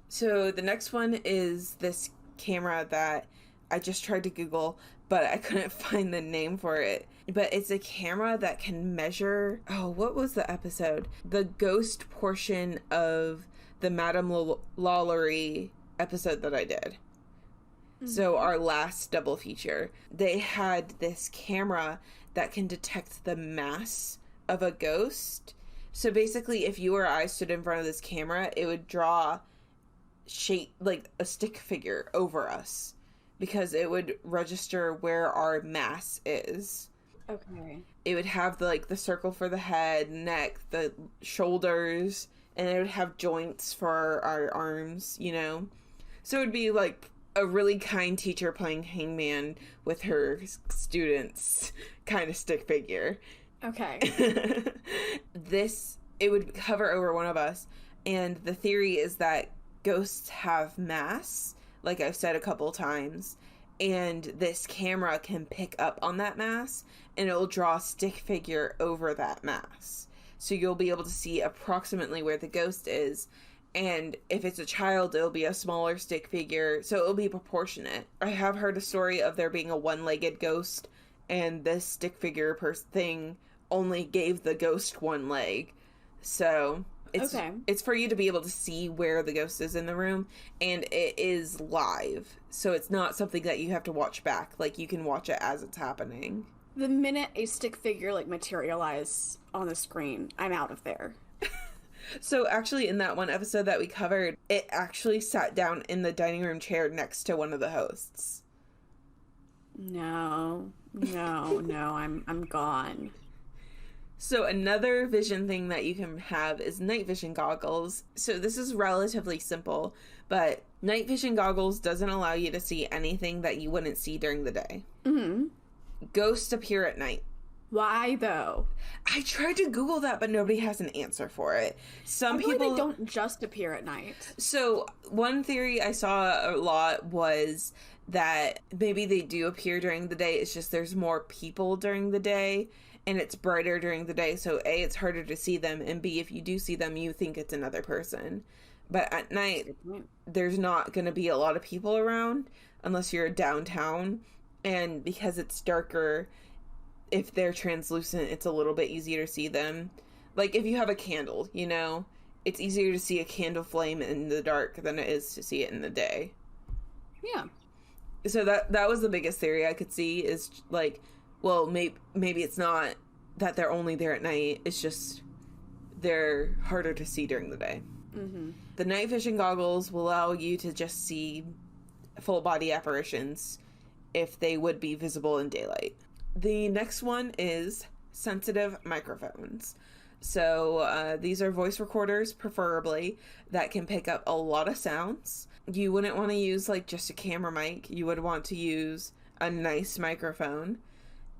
So the next one is this camera that I just tried to Google, but I couldn't find the name for it. But it's a camera that can measure, what was the episode? The ghost portion of the Madame Lalaurie episode that I did. Mm-hmm. So our last double feature. They had this camera that can detect the mass of a ghost. So basically, if you or I stood in front of this camera, it would draw shape, like a stick figure over us, because it would register where our mass is. Okay. It would have the circle for the head, neck, the shoulders, and it would have joints for our arms, you know? So it would be like a really kind teacher playing hangman with her students kind of stick figure. Okay. It would hover over one of us, and the theory is that ghosts have mass, like I've said a couple times, and this camera can pick up on that mass, and it'll draw a stick figure over that mass. So you'll be able to see approximately where the ghost is, and if it's a child, it'll be a smaller stick figure, so it'll be proportionate. I have heard a story of there being a one-legged ghost, and this stick figure thing only gave the ghost one leg. So it's for you to be able to see where the ghost is in the room, and it is live, so it's not something that you have to watch back. Like, you can watch it as it's happening. The minute a stick figure materialize on the screen, I'm out of there. So actually, in that one episode that we covered, it actually sat down in the dining room chair next to one of the hosts. No, I'm gone. So another vision thing that you can have is night vision goggles. So this is relatively simple, but night vision goggles doesn't allow you to see anything that you wouldn't see during the day. Mm-hmm. Ghosts appear at night. Why, though? I tried to Google that, but nobody has an answer for it. Some people... they don't just appear at night. So one theory I saw a lot was that maybe they do appear during the day. It's just there's more people during the day, and it's brighter during the day. So A, it's harder to see them, and B, if you do see them, you think it's another person. But at night, there's not going to be a lot of people around unless you're downtown. And because it's darker, if they're translucent, it's a little bit easier to see them. Like, if you have a candle, you know, it's easier to see a candle flame in the dark than it is to see it in the day. Yeah. So that was the biggest theory I could see, is like, well, maybe it's not that they're only there at night. It's just they're harder to see during the day. Mm-hmm. The night vision goggles will allow you to just see full body apparitions if they would be visible in daylight. The next one is sensitive microphones. So these are voice recorders, preferably, that can pick up a lot of sounds. You wouldn't want to use like just a camera mic. You would want to use a nice microphone.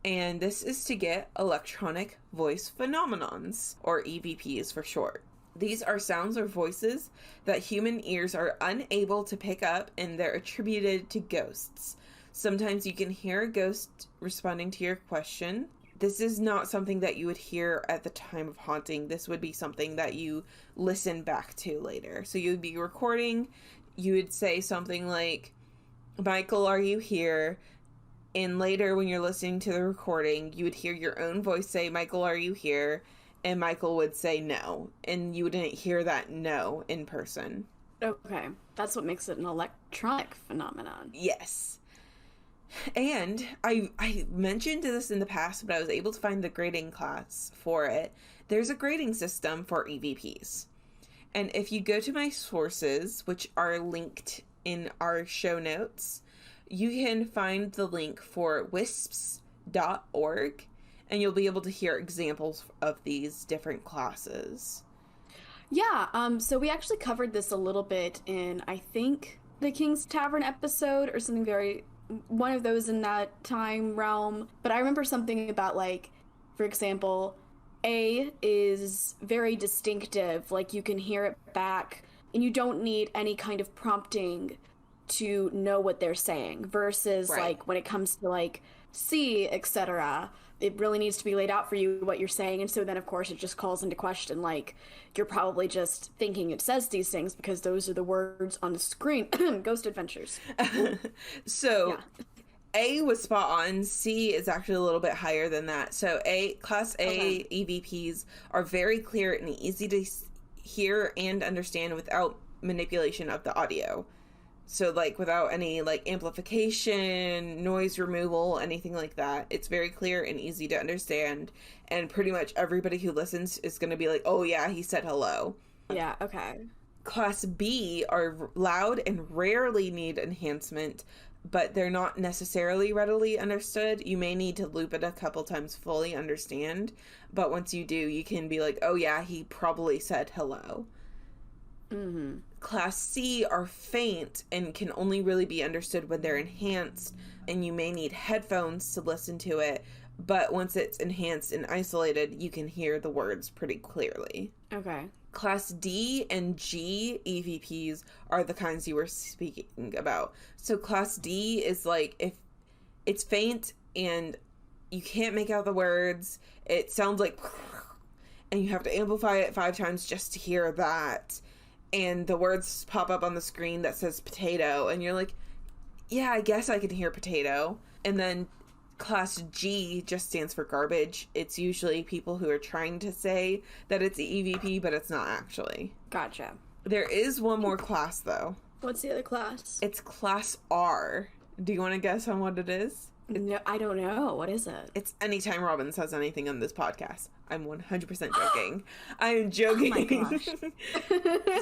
And this is to get electronic voice phenomenons, or EVPs for short. These are sounds or voices that human ears are unable to pick up, and they're attributed to ghosts. Sometimes you can hear a ghost responding to your question. This is not something that you would hear at the time of haunting. This would be something that you listen back to later. So you would be recording, you would say something like, "Michael, are you here?" And later when you're listening to the recording, you would hear your own voice say, "Michael, are you here?" And Michael would say no. And you wouldn't hear that no in person. Okay. That's what makes it an electronic phenomenon. Yes. And I mentioned this in the past, but I was able to find the grading class for it. There's a grading system for EVPs. And if you go to my sources, which are linked in our show notes, you can find the link for wisps.org, and you'll be able to hear examples of these different classes. Yeah, so we actually covered this a little bit in, I think, the King's Tavern episode, or something one of those in that time realm. But I remember something about, like, for example, A is very distinctive, like you can hear it back, and you don't need any kind of prompting to know what they're saying, versus like when it comes to like C, etc., it really needs to be laid out for you what you're saying. And so then of course it just calls into question, like, you're probably just thinking it says these things because those are the words on the screen. Ghost Adventures. So yeah. A was spot on. C is actually a little bit higher than that. So Class A EVPs are very clear and easy to hear and understand without manipulation of the audio. So, like, without any, like, amplification, noise removal, anything like that. It's very clear and easy to understand. And pretty much everybody who listens is going to be like, oh, yeah, he said hello. Yeah, okay. Class B are loud and rarely need enhancement but they're not necessarily readily understood. You may need to loop it a couple times fully understand, but once you do, you can be like, oh yeah, he probably said hello. Mm-hmm. Class C are faint and can only really be understood when they're enhanced, and you may need headphones to listen to it, but once it's enhanced and isolated, you can hear the words pretty clearly. Okay. Class D and G EVPs are the kinds you were speaking about. So Class D is like if it's faint and you can't make out the words, it sounds like, and you have to amplify it 5 times just to hear that. And the words pop up on the screen that says potato, and you're like, yeah, I guess I can hear potato. And then Class G just stands for garbage. It's usually people who are trying to say that it's EVP, but it's not actually. Gotcha. There is one more class, though. What's the other class? It's Class R. Do you want to guess on what it is? No, I don't know. What is it? It's anytime Robin says anything on this podcast. I'm 100% joking. I am joking. Oh my gosh.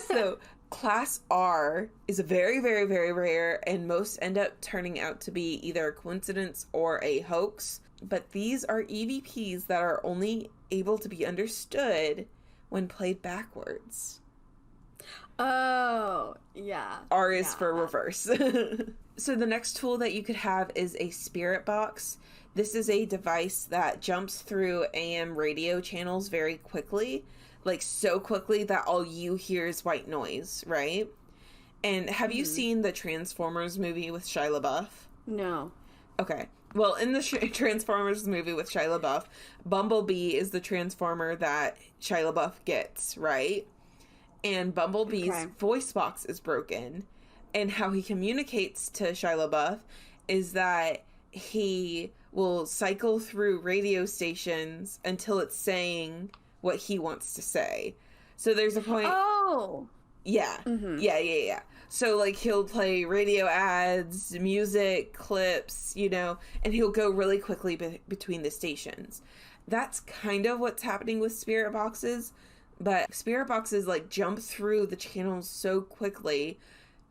So, Class R is a very, very, very rare, and most end up turning out to be either a coincidence or a hoax. But these are EVPs that are only able to be understood when played backwards. Oh, yeah. R is for reverse. So the next tool that you could have is a spirit box. This is a device that jumps through AM radio channels very quickly, like so quickly that all you hear is white noise, right? And have you seen the Transformers movie with Shia LaBeouf? No. Okay. Well, in the Transformers movie with Shia LaBeouf, Bumblebee is the Transformer that Shia LaBeouf gets, right? And Bumblebee's voice box is broken. And how he communicates to Shia LaBeouf is that he will cycle through radio stations until it's saying what he wants to say. So there's a point... Oh! Yeah. Mm-hmm. Yeah. So, like, he'll play radio ads, music, clips, you know, and he'll go really quickly between the stations. That's kind of what's happening with spirit boxes, but spirit boxes, like, jump through the channels so quickly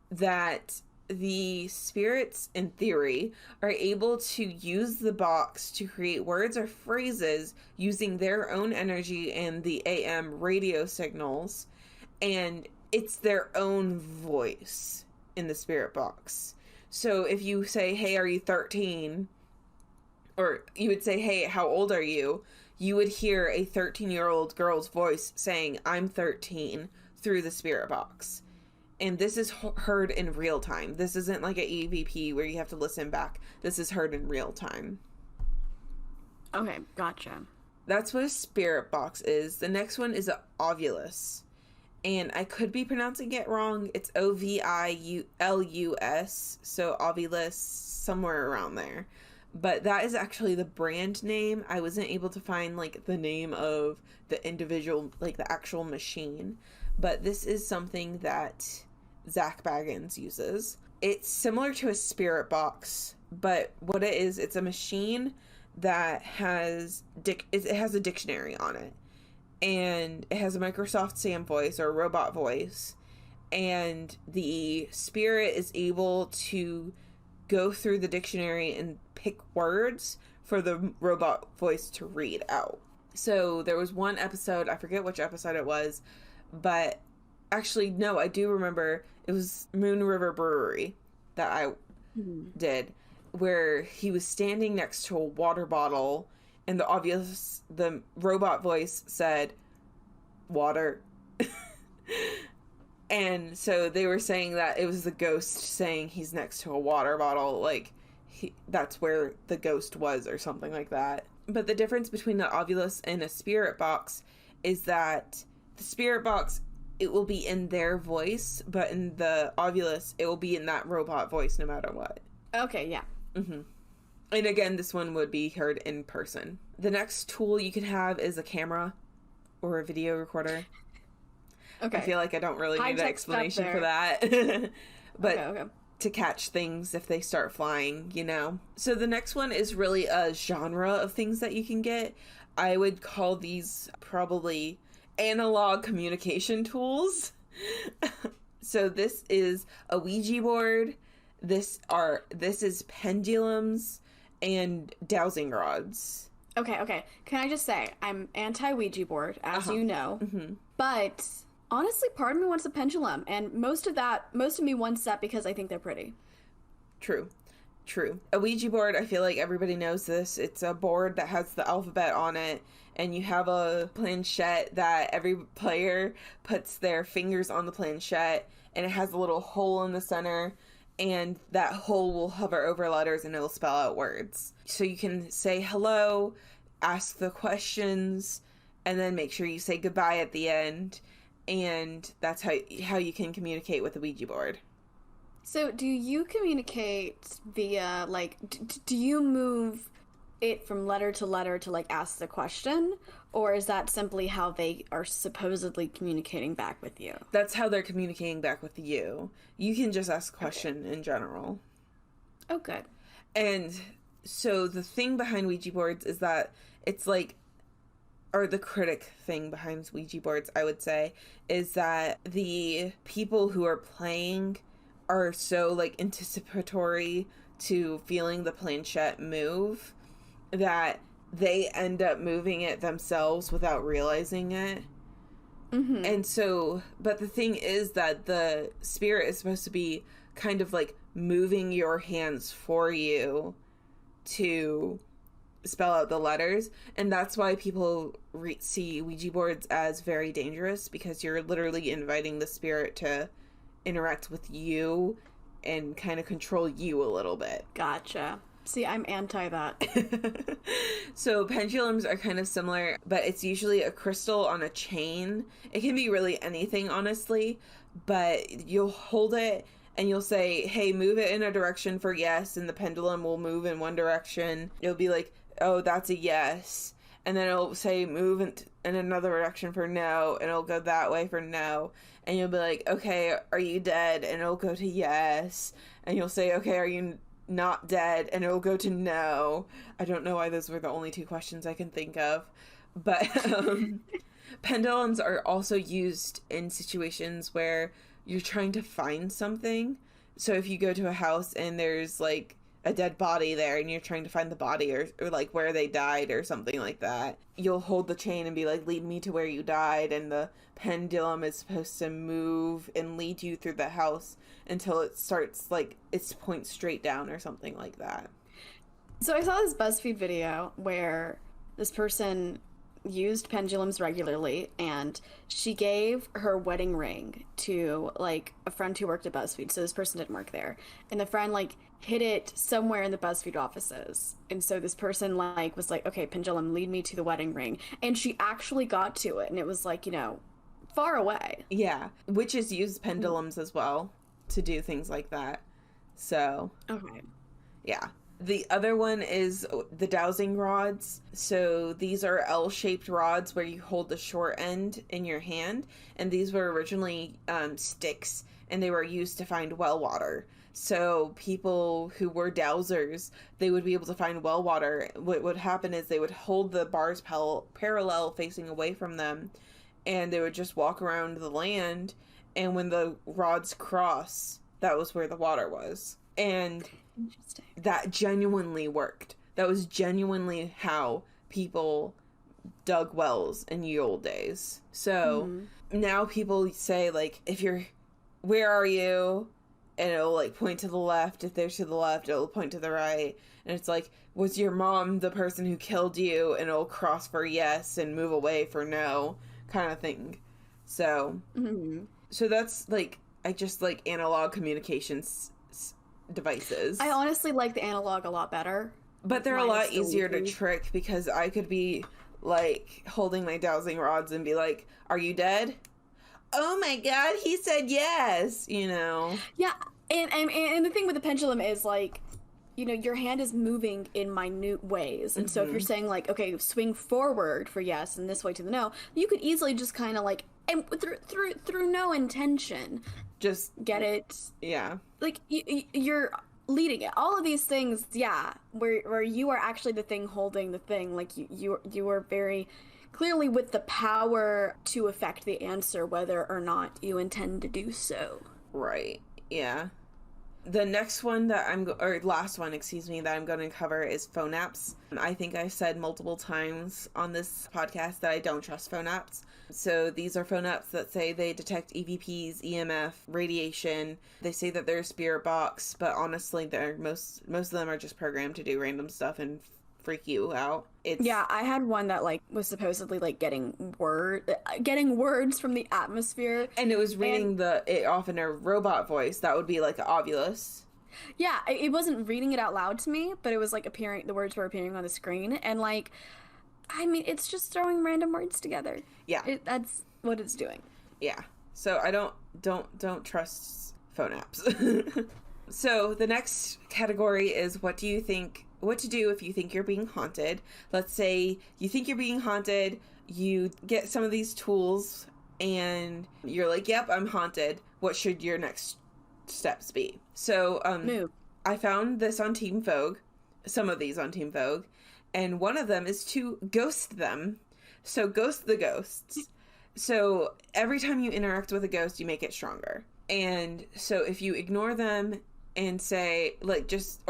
that the spirits, in theory, are able to use the box to create words or phrases using their own energy and the AM radio signals, and it's their own voice in the spirit box. So if you say, hey, are you 13? Or you would say, hey, how old are you? You would hear a 13-year-old girl's voice saying, I'm 13, through the spirit box. And this is heard in real time. This isn't like an EVP where you have to listen back. This is heard in real time. Okay, gotcha. That's what a spirit box is. The next one is an ovulus. And I could be pronouncing it wrong. It's OVILUS. So ovulus, somewhere around there. But that is actually the brand name. I wasn't able to find like the name of the individual, like the actual machine. But this is something that Zach Baggins uses. It's similar to a spirit box, but what it is, it's a machine that has it has a dictionary on it, and it has a Microsoft Sam voice or a robot voice, and the spirit is able to go through the dictionary and pick words for the robot voice to read out. So there was one episode, I forget which episode it was, but actually, no, I do remember it was Moon River Brewery that I did, where he was standing next to a water bottle, and the robot voice said, water. And so they were saying that it was the ghost saying he's next to a water bottle, like that's where the ghost was or something like that. But the difference between the ovulus and a spirit box is that the spirit box, it will be in their voice, but in the ovulus, it will be in that robot voice no matter what. Okay, yeah. Mm-hmm. And again, this one would be heard in person. The next tool you can have is a camera or a video recorder. Okay. I feel like I don't really need an explanation for that. But okay. To catch things if they start flying, you know. So the next one is really a genre of things that you can get. I would call these probably analog communication tools. So this is a Ouija board This is pendulums and dowsing rods. Okay. Can I just say, I'm anti-Ouija board, as you know. Mm-hmm. But honestly, part of me wants a pendulum. And most of me wants that because I think they're pretty. True. A Ouija board, I feel like everybody knows this. It's a board that has the alphabet on it. And you have a planchette that every player puts their fingers on the planchette. And it has a little hole in the center. And that hole will hover over letters and it'll spell out words. So you can say hello, ask the questions, and then make sure you say goodbye at the end. And that's how you can communicate with the Ouija board. So do you communicate via, like, do you move it from letter to letter to, like, ask the question? Or is that simply how they are supposedly communicating back with you? That's how they're communicating back with you. You can just ask a question in general. Oh, good. And so the thing behind Ouija boards is that it's like, or the critic thing behind Ouija boards, I would say, is that the people who are playing are so, like, anticipatory to feeling the planchette move that they end up moving it themselves without realizing it. Mm-hmm. And so, but the thing is that the spirit is supposed to be kind of like moving your hands for you to spell out the letters. And that's why people see Ouija boards as very dangerous, because you're literally inviting the spirit to interact with you and kind of control you a little bit. Gotcha. See, I'm anti that. So pendulums are kind of similar, but it's usually a crystal on a chain. It can be really anything, honestly, but you'll hold it and you'll say, hey, move it in a direction for yes, and the pendulum will move in one direction. It'll be like, oh, that's a yes. And then it'll say move in another direction for no, and it'll go that way for no. And you'll be like, okay, are you dead? And it'll go to yes. And you'll say, okay, are you not dead? And it'll go to no. I don't know why those were the only two questions I can think of. But pendulums are also used in situations where you're trying to find something. So if you go to a house and there's like a dead body there and you're trying to find the body or like where they died or something like that, you'll hold the chain and be like, lead me to where you died, and the pendulum is supposed to move and lead you through the house until it starts, like, it points straight down or something like that. So I saw this BuzzFeed video where this person used pendulums regularly, and she gave her wedding ring to, like, a friend who worked at BuzzFeed. So this person didn't work there, and the friend, like, hid it somewhere in the BuzzFeed offices. And so this person, like, was like, okay, pendulum, lead me to the wedding ring. And she actually got to it, and it was, like, you know, far away. Yeah, witches use pendulums as well to do things like that. So okay, yeah. The other one is the dowsing rods. So these are L-shaped rods where you hold the short end in your hand, and these were originally sticks, and they were used to find well water. So people who were dowsers, they would be able to find well water. What would happen is they would hold the bars parallel facing away from them, and they would just walk around the land, and when the rods cross, that was where the water was. And interesting. That genuinely worked. That was genuinely how people dug wells in the old days. So now people say, like, if you're, where are you? And it'll, like, point to the left. If they're to the left, it'll point to the right. And it's like, was your mom the person who killed you? And it'll cross for yes and move away for no, kind of thing. So, so that's, like, I just like analog communications devices. I honestly like the analog a lot better. But they're a lot easier to trick, because I could be, like, holding my dowsing rods and be like, are you dead? Oh my god, he said yes, you know? Yeah, and the thing with the pendulum is, like, you know, your hand is moving in minute ways. And so if you're saying, like, okay, swing forward for yes and this way to the no, you could easily just kind of, like, and through no intention, just get it. Yeah. Like, you're leading it. All of these things, yeah, where you are actually the thing holding the thing. Like, you are very clearly with the power to affect the answer, whether or not you intend to do so. Right. Yeah. The next one that or last one, excuse me, that I'm going to cover is phone apps. I think I've said multiple times on this podcast that I don't trust phone apps. So these are phone apps that say they detect EVPs, EMF, radiation. They say that they're a spirit box, but honestly, most of them are just programmed to do random stuff and freak you out. Yeah, I had one that like was supposedly like getting words from the atmosphere, and it was reading it off in a robot voice that would be like Ovilus. Yeah, it wasn't reading it out loud to me, but it was like the words were appearing on the screen, and like, I mean, it's just throwing random words together. Yeah, that's what it's doing. Yeah, so I don't trust phone apps. So the next category is what to do if you think you're being haunted. Let's say you think you're being haunted, you get some of these tools, and you're like, yep, I'm haunted. What should your next steps be? So, Move. I found this on Team Vogue, some of these on Team Vogue, and one of them is to ghost them. So ghost the ghosts. So every time you interact with a ghost, you make it stronger. And so if you ignore them and say, like, just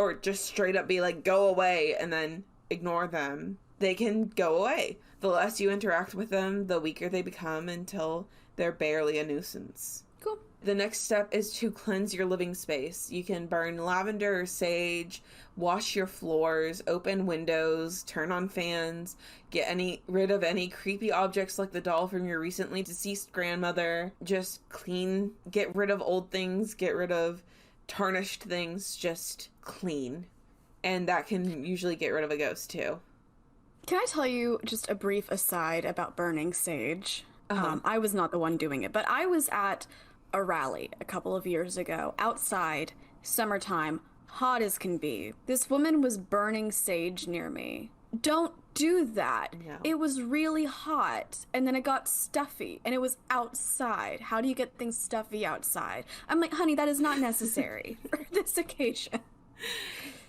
straight up be like, go away, and then ignore them, they can go away. The less you interact with them, the weaker they become until they're barely a nuisance. Cool. The next step is to cleanse your living space. You can burn lavender or sage, wash your floors, open windows, turn on fans, get rid of any creepy objects like the doll from your recently deceased grandmother. Just clean, get rid of old things, get rid of tarnished things, just clean. And that can usually get rid of a ghost too. Can I tell you just a brief aside about burning sage? I was not the one doing it, but I was at a rally a couple of years ago, outside, summertime, hot as can be. This woman was burning sage near me. Don't do that. No. It was really hot, and then it got stuffy, and it was outside. How do you get things stuffy outside? I'm like, honey, that is not necessary for this occasion.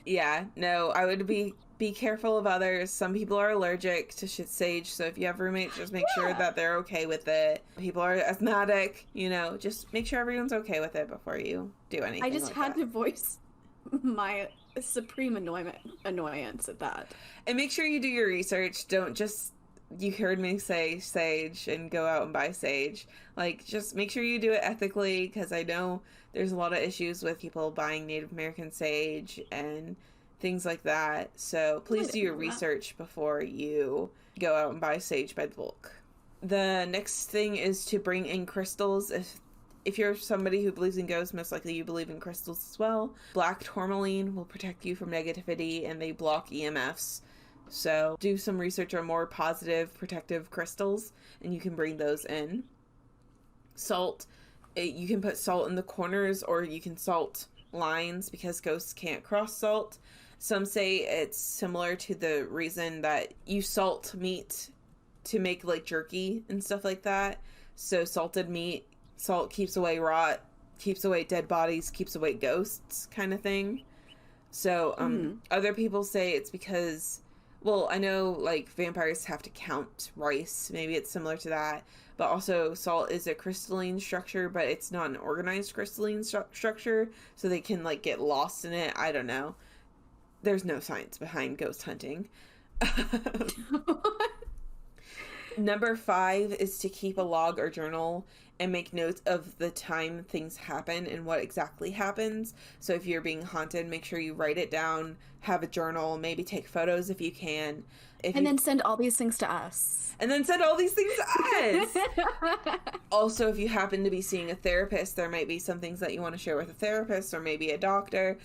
Yeah, no, I would be careful of others. Some people are allergic to sage, so if you have roommates, just make sure that they're okay with it. People are asthmatic, just make sure everyone's okay with it before you do anything. I just had to voice my supreme annoyance at that. And make sure you do your research. Don't just, you heard me say sage and go out and buy sage. Like, just make sure you do it ethically, because I know there's a lot of issues with people buying Native American sage and things like that. So please do your research before you go out and buy sage by the bulk. The next thing is to bring in crystals. If you're somebody who believes in ghosts, most likely you believe in crystals as well. Black tourmaline will protect you from negativity, and they block EMFs. So do some research on more positive protective crystals, and you can bring those in. Salt. You can put salt in the corners, or you can salt lines, because ghosts can't cross salt. Some say it's similar to the reason that you salt meat to make like jerky and stuff like that. So salted meat, salt keeps away rot, keeps away dead bodies, keeps away ghosts, kind of thing. So other people say it's because, well, I know like vampires have to count rice. Maybe it's similar to that. But also salt is a crystalline structure, but it's not an organized crystalline structure. So they can like get lost in it. I don't know. There's no science behind ghost hunting. Number 5 is to keep a log or journal and make notes of the time things happen and what exactly happens. So if you're being haunted, make sure you write it down, have a journal, maybe take photos if you can. Then send all these things to us. Also, if you happen to be seeing a therapist, there might be some things that you want to share with a therapist or maybe a doctor.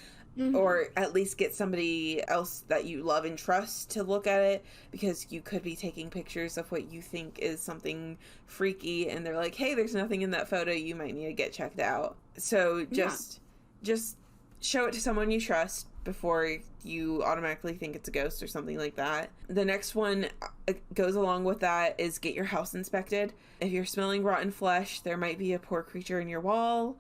Or at least get somebody else that you love and trust to look at it, because you could be taking pictures of what you think is something freaky, and they're like, hey, there's nothing in that photo, you might need to get checked out. So just show it to someone you trust before you automatically think it's a ghost or something like that. The next one goes along with that is get your house inspected. If you're smelling rotten flesh, there might be a poor creature in your wall.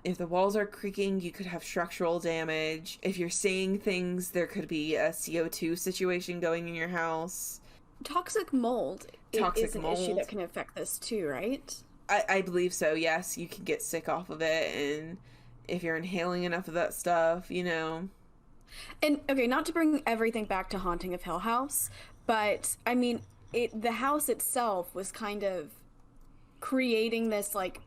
If the walls are creaking, you could have structural damage. If you're seeing things, there could be a CO2 situation going in your house. Toxic mold is an issue that can affect this too, right? I believe so, yes. You can get sick off of it, and if you're inhaling enough of that stuff, you know. And okay, not to bring everything back to Haunting of Hill House, but I mean, the house itself was kind of creating this like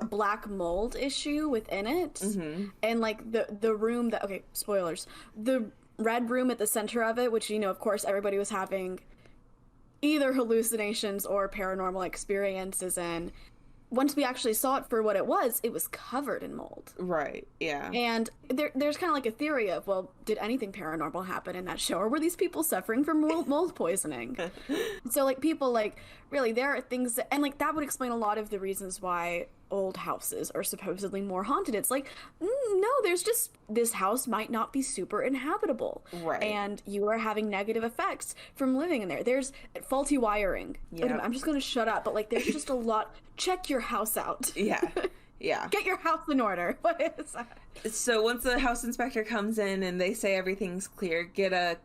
black mold issue within it. Mm-hmm. And like the room that, okay, spoilers, the red room at the center of it, which, you know, of course everybody was having either hallucinations or paranormal experiences in, once we actually saw it for what it was covered in mold. Right, yeah. And there's kind of like a theory of, well, did anything paranormal happen in that show? Or were these people suffering from mold poisoning? So, like, people, like, really, there are things that, and, like, that would explain a lot of the reasons why old houses are supposedly more haunted. It's like, no, there's just, this house might not be super inhabitable. Right. And you are having negative effects from living in there. There's faulty wiring. Yeah. I'm just going to shut up, but, like, there's just a lot. Check your house out. Yeah. Yeah. Get your house in order. What is that? So once the house inspector comes in and they say everything's clear, get a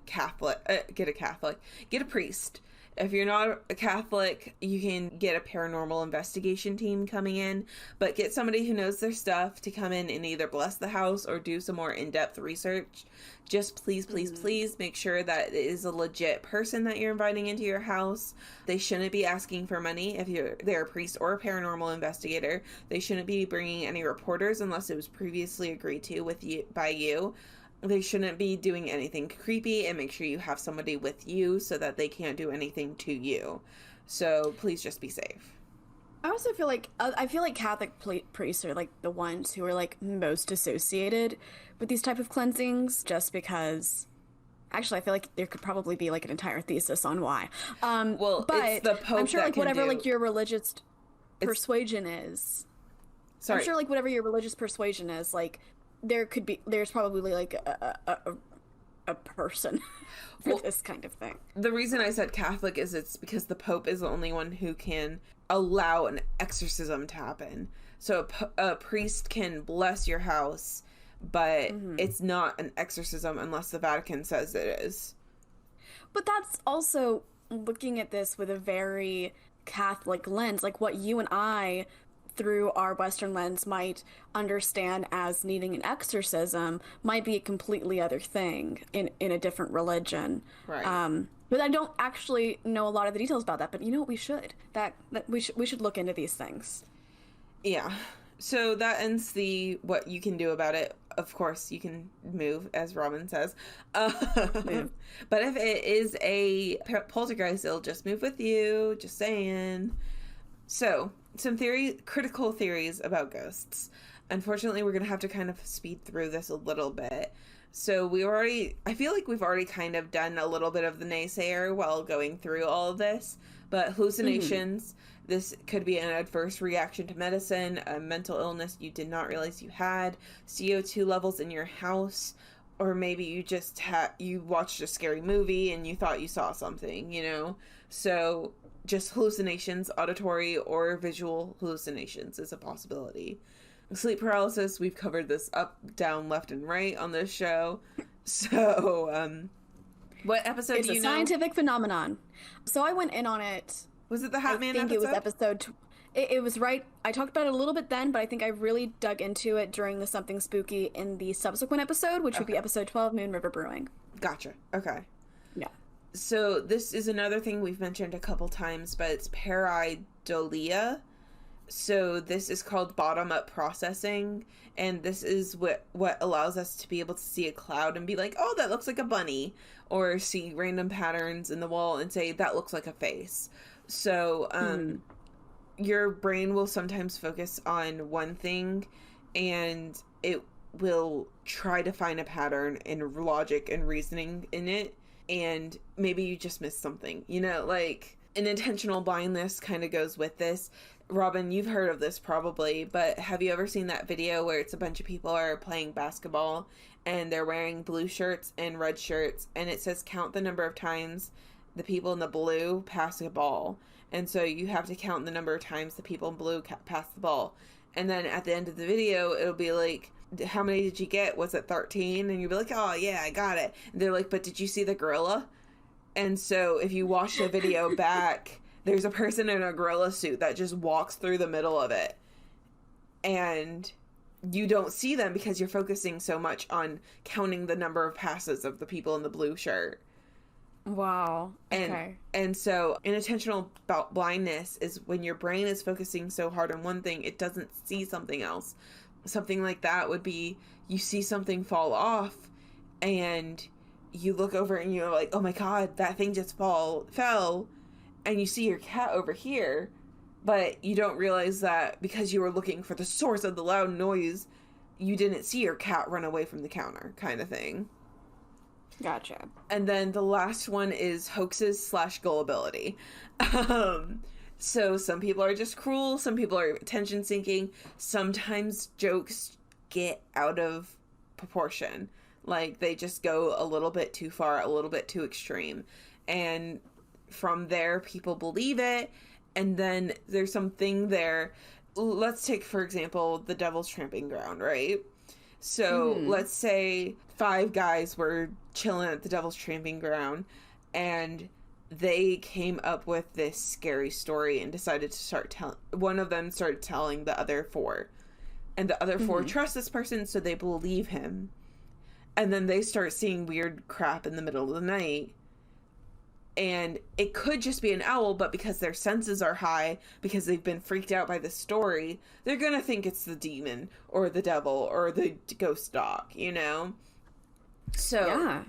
priest. If you're not a Catholic, you can get a paranormal investigation team coming in, but get somebody who knows their stuff to come in and either bless the house or do some more in-depth research. Just please make sure that it is a legit person that you're inviting into your house. They shouldn't be asking for money if they're a priest or a paranormal investigator. They shouldn't be bringing any reporters unless it was previously agreed to by you. They shouldn't be doing anything creepy, and make sure you have somebody with you so that they can't do anything to you. So please just be safe. I also feel like Catholic priests are like the ones who are like most associated with these type of cleansings, just because. Actually, I feel like there could probably be like an entire thesis on why. Well, but it's the Pope I'm sure that like can whatever do... like your religious persuasion is. Sorry. I'm sure like whatever your religious persuasion is, like there's probably like a person for this kind of thing. The reason I said Catholic is it's because the Pope is the only one who can allow an exorcism to happen. So a priest can bless your house, but it's not an exorcism unless the Vatican says it is. But that's also looking at this with a very Catholic lens, like what you and I, through our Western lens, might understand as needing an exorcism might be a completely other thing in a different religion. Right. But I don't actually know a lot of the details about that. But you know what, we should. We should look into these things. Yeah. So that ends what you can do about it. Of course, you can move, as Robin says. But if it is a poltergeist, it'll just move with you. Just saying. So, some critical theories about ghosts. Unfortunately, we're going to have to kind of speed through this a little bit. So I feel like we've already kind of done a little bit of the naysayer while going through all of this. But hallucinations, this could be an adverse reaction to medicine, a mental illness you did not realize you had, CO2 levels in your house, or maybe you just you watched a scary movie and you thought you saw something, you know? So just hallucinations, auditory or visual hallucinations is a possibility. Sleep paralysis, we've covered this up, down, left, and right on this show. So, what episode do you know? It's a scientific phenomenon. So I went in on it. Was it the Hat Man episode? I think it was episode... It was right... I talked about it a little bit then, but I think I really dug into it during the Something Spooky in the subsequent episode, which would be episode 12, Moon River Brewing. Gotcha. Okay. Yeah. So this is another thing we've mentioned a couple times, but it's pareidolia. So this is called bottom-up processing, and this is what allows us to be able to see a cloud and be like, oh, that looks like a bunny, or see random patterns in the wall and say, that looks like a face. So your brain will sometimes focus on one thing, and it will try to find a pattern and logic and reasoning in it, and maybe you just missed something. You know, like, an intentional blindness kind of goes with this. Robin, you've heard of this probably, but have you ever seen that video where it's a bunch of people are playing basketball and they're wearing blue shirts and red shirts, and it says count the number of times the people in the blue pass a ball, and so you have to count the number of times the people in blue pass the ball, and then at the end of the video it'll be like, how many did you get? Was it 13? And you'll be like, oh yeah, I got it. And they're like, but did you see the gorilla? And so if you watch the video back, there's a person in a gorilla suit that just walks through the middle of it. And you don't see them because you're focusing so much on counting the number of passes of the people in the blue shirt. Wow. Okay. And so inattentional blindness is when your brain is focusing so hard on one thing, it doesn't see something else. Something like that would be, you see something fall off and you look over and you're like, oh my God, that thing just fell. And you see your cat over here, but you don't realize that because you were looking for the source of the loud noise, you didn't see your cat run away from the counter, kind of thing. Gotcha. And then the last one is hoaxes / gullibility. So some people are just cruel, some people are attention seeking. Sometimes jokes get out of proportion. Like, they just go a little bit too far, a little bit too extreme. And from there, people believe it. And then there's something there. Let's take, for example, the Devil's Tramping Ground, right? So let's say 5 guys were chilling at the Devil's Tramping Ground and they came up with this scary story and decided to start telling. One of them started telling the other 4. And the other 4 trust this person, so they believe him. And then they start seeing weird crap in the middle of the night. And it could just be an owl, but because their senses are high, because they've been freaked out by the story, they're gonna think it's the demon, or the devil, or the ghost dog, you know? So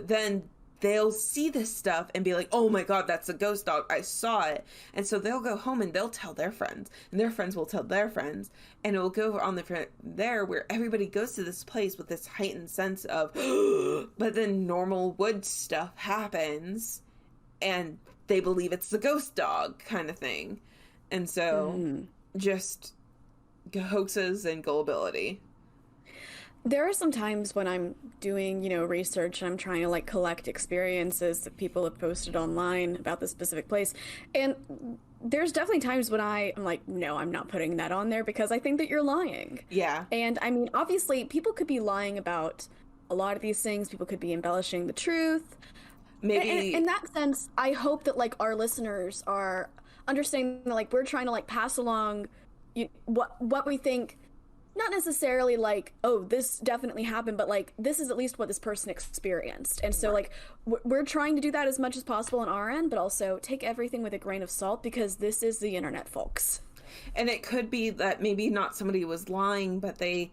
then they'll see this stuff and be like, oh my God, that's a ghost dog. I saw it. And so they'll go home and they'll tell their friends. And their friends will tell their friends. And it will go on there where everybody goes to this place with this heightened sense of, but then normal wood stuff happens. And they believe it's the ghost dog kind of thing. And so just hoaxes and gullibility. There are some times when I'm doing, research and I'm trying to collect experiences that people have posted online about this specific place. And there's definitely times when I'm like, no, I'm not putting that on there because I think that you're lying. Yeah. And I mean, obviously people could be lying about a lot of these things. People could be embellishing the truth. Maybe in that sense, I hope that our listeners are understanding that we're trying to pass along what we think. Not necessarily oh, this definitely happened, but this is at least what this person experienced. And so we're trying to do that as much as possible on our end, but also take everything with a grain of salt because this is the internet, folks. And it could be that maybe not somebody was lying, but they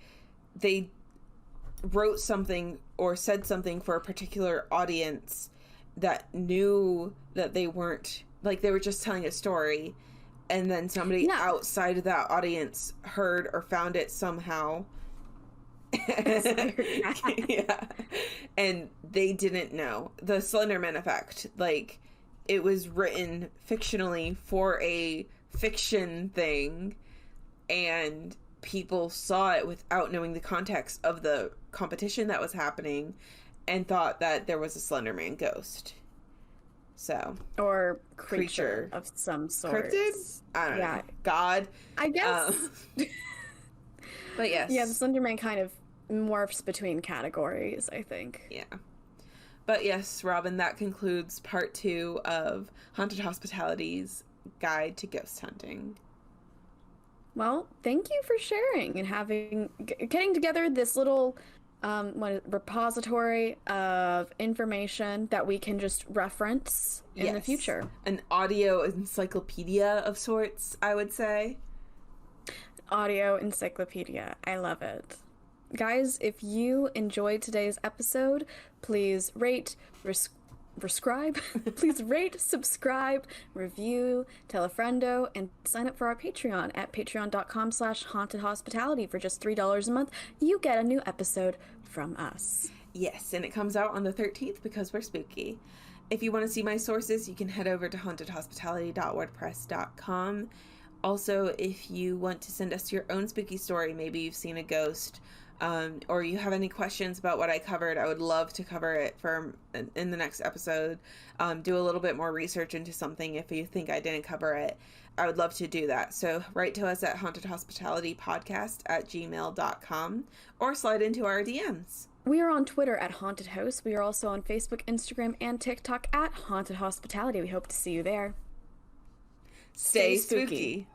wrote something or said something for a particular audience that knew that they weren't, they were just telling a story. And then somebody outside of that audience heard or found it somehow. Yeah. And they didn't know. The Slenderman effect. It was written fictionally for a fiction thing. And people saw it without knowing the context of the competition that was happening. And thought that there was a Slenderman ghost. So, or creature of some sort. Cryptid? I don't know. God. I guess. But yes. Yeah, the Slenderman kind of morphs between categories, I think. Yeah. But yes, Robin, that concludes part 2 of Haunted Hospitality's Guide to Ghost Hunting. Well, thank you for sharing and getting together this little repository of information that we can just reference in the future. An audio encyclopedia of sorts, I would say. Audio encyclopedia. I love it. Guys, if you enjoyed today's episode, please rate, subscribe, review, tell a friendo, and sign up for our Patreon at patreon.com/hauntedhospitality. For just $3 a month, you get a new episode from us. Yes, and it comes out on the 13th because we're spooky. If you want to see my sources, you can head over to hauntedhospitality.wordpress.com. Also, if you want to send us your own spooky story, maybe you've seen a ghost, or you have any questions about what I covered, I would love to cover it in the next episode. Do a little bit more research into something if you think I didn't cover it. I would love to do that. So write to us at hauntedhospitalitypodcast@gmail.com or slide into our DMs. We are on Twitter at Haunted Host. We are also on Facebook, Instagram, and TikTok at Haunted Hospitality. We hope to see you there. Stay spooky.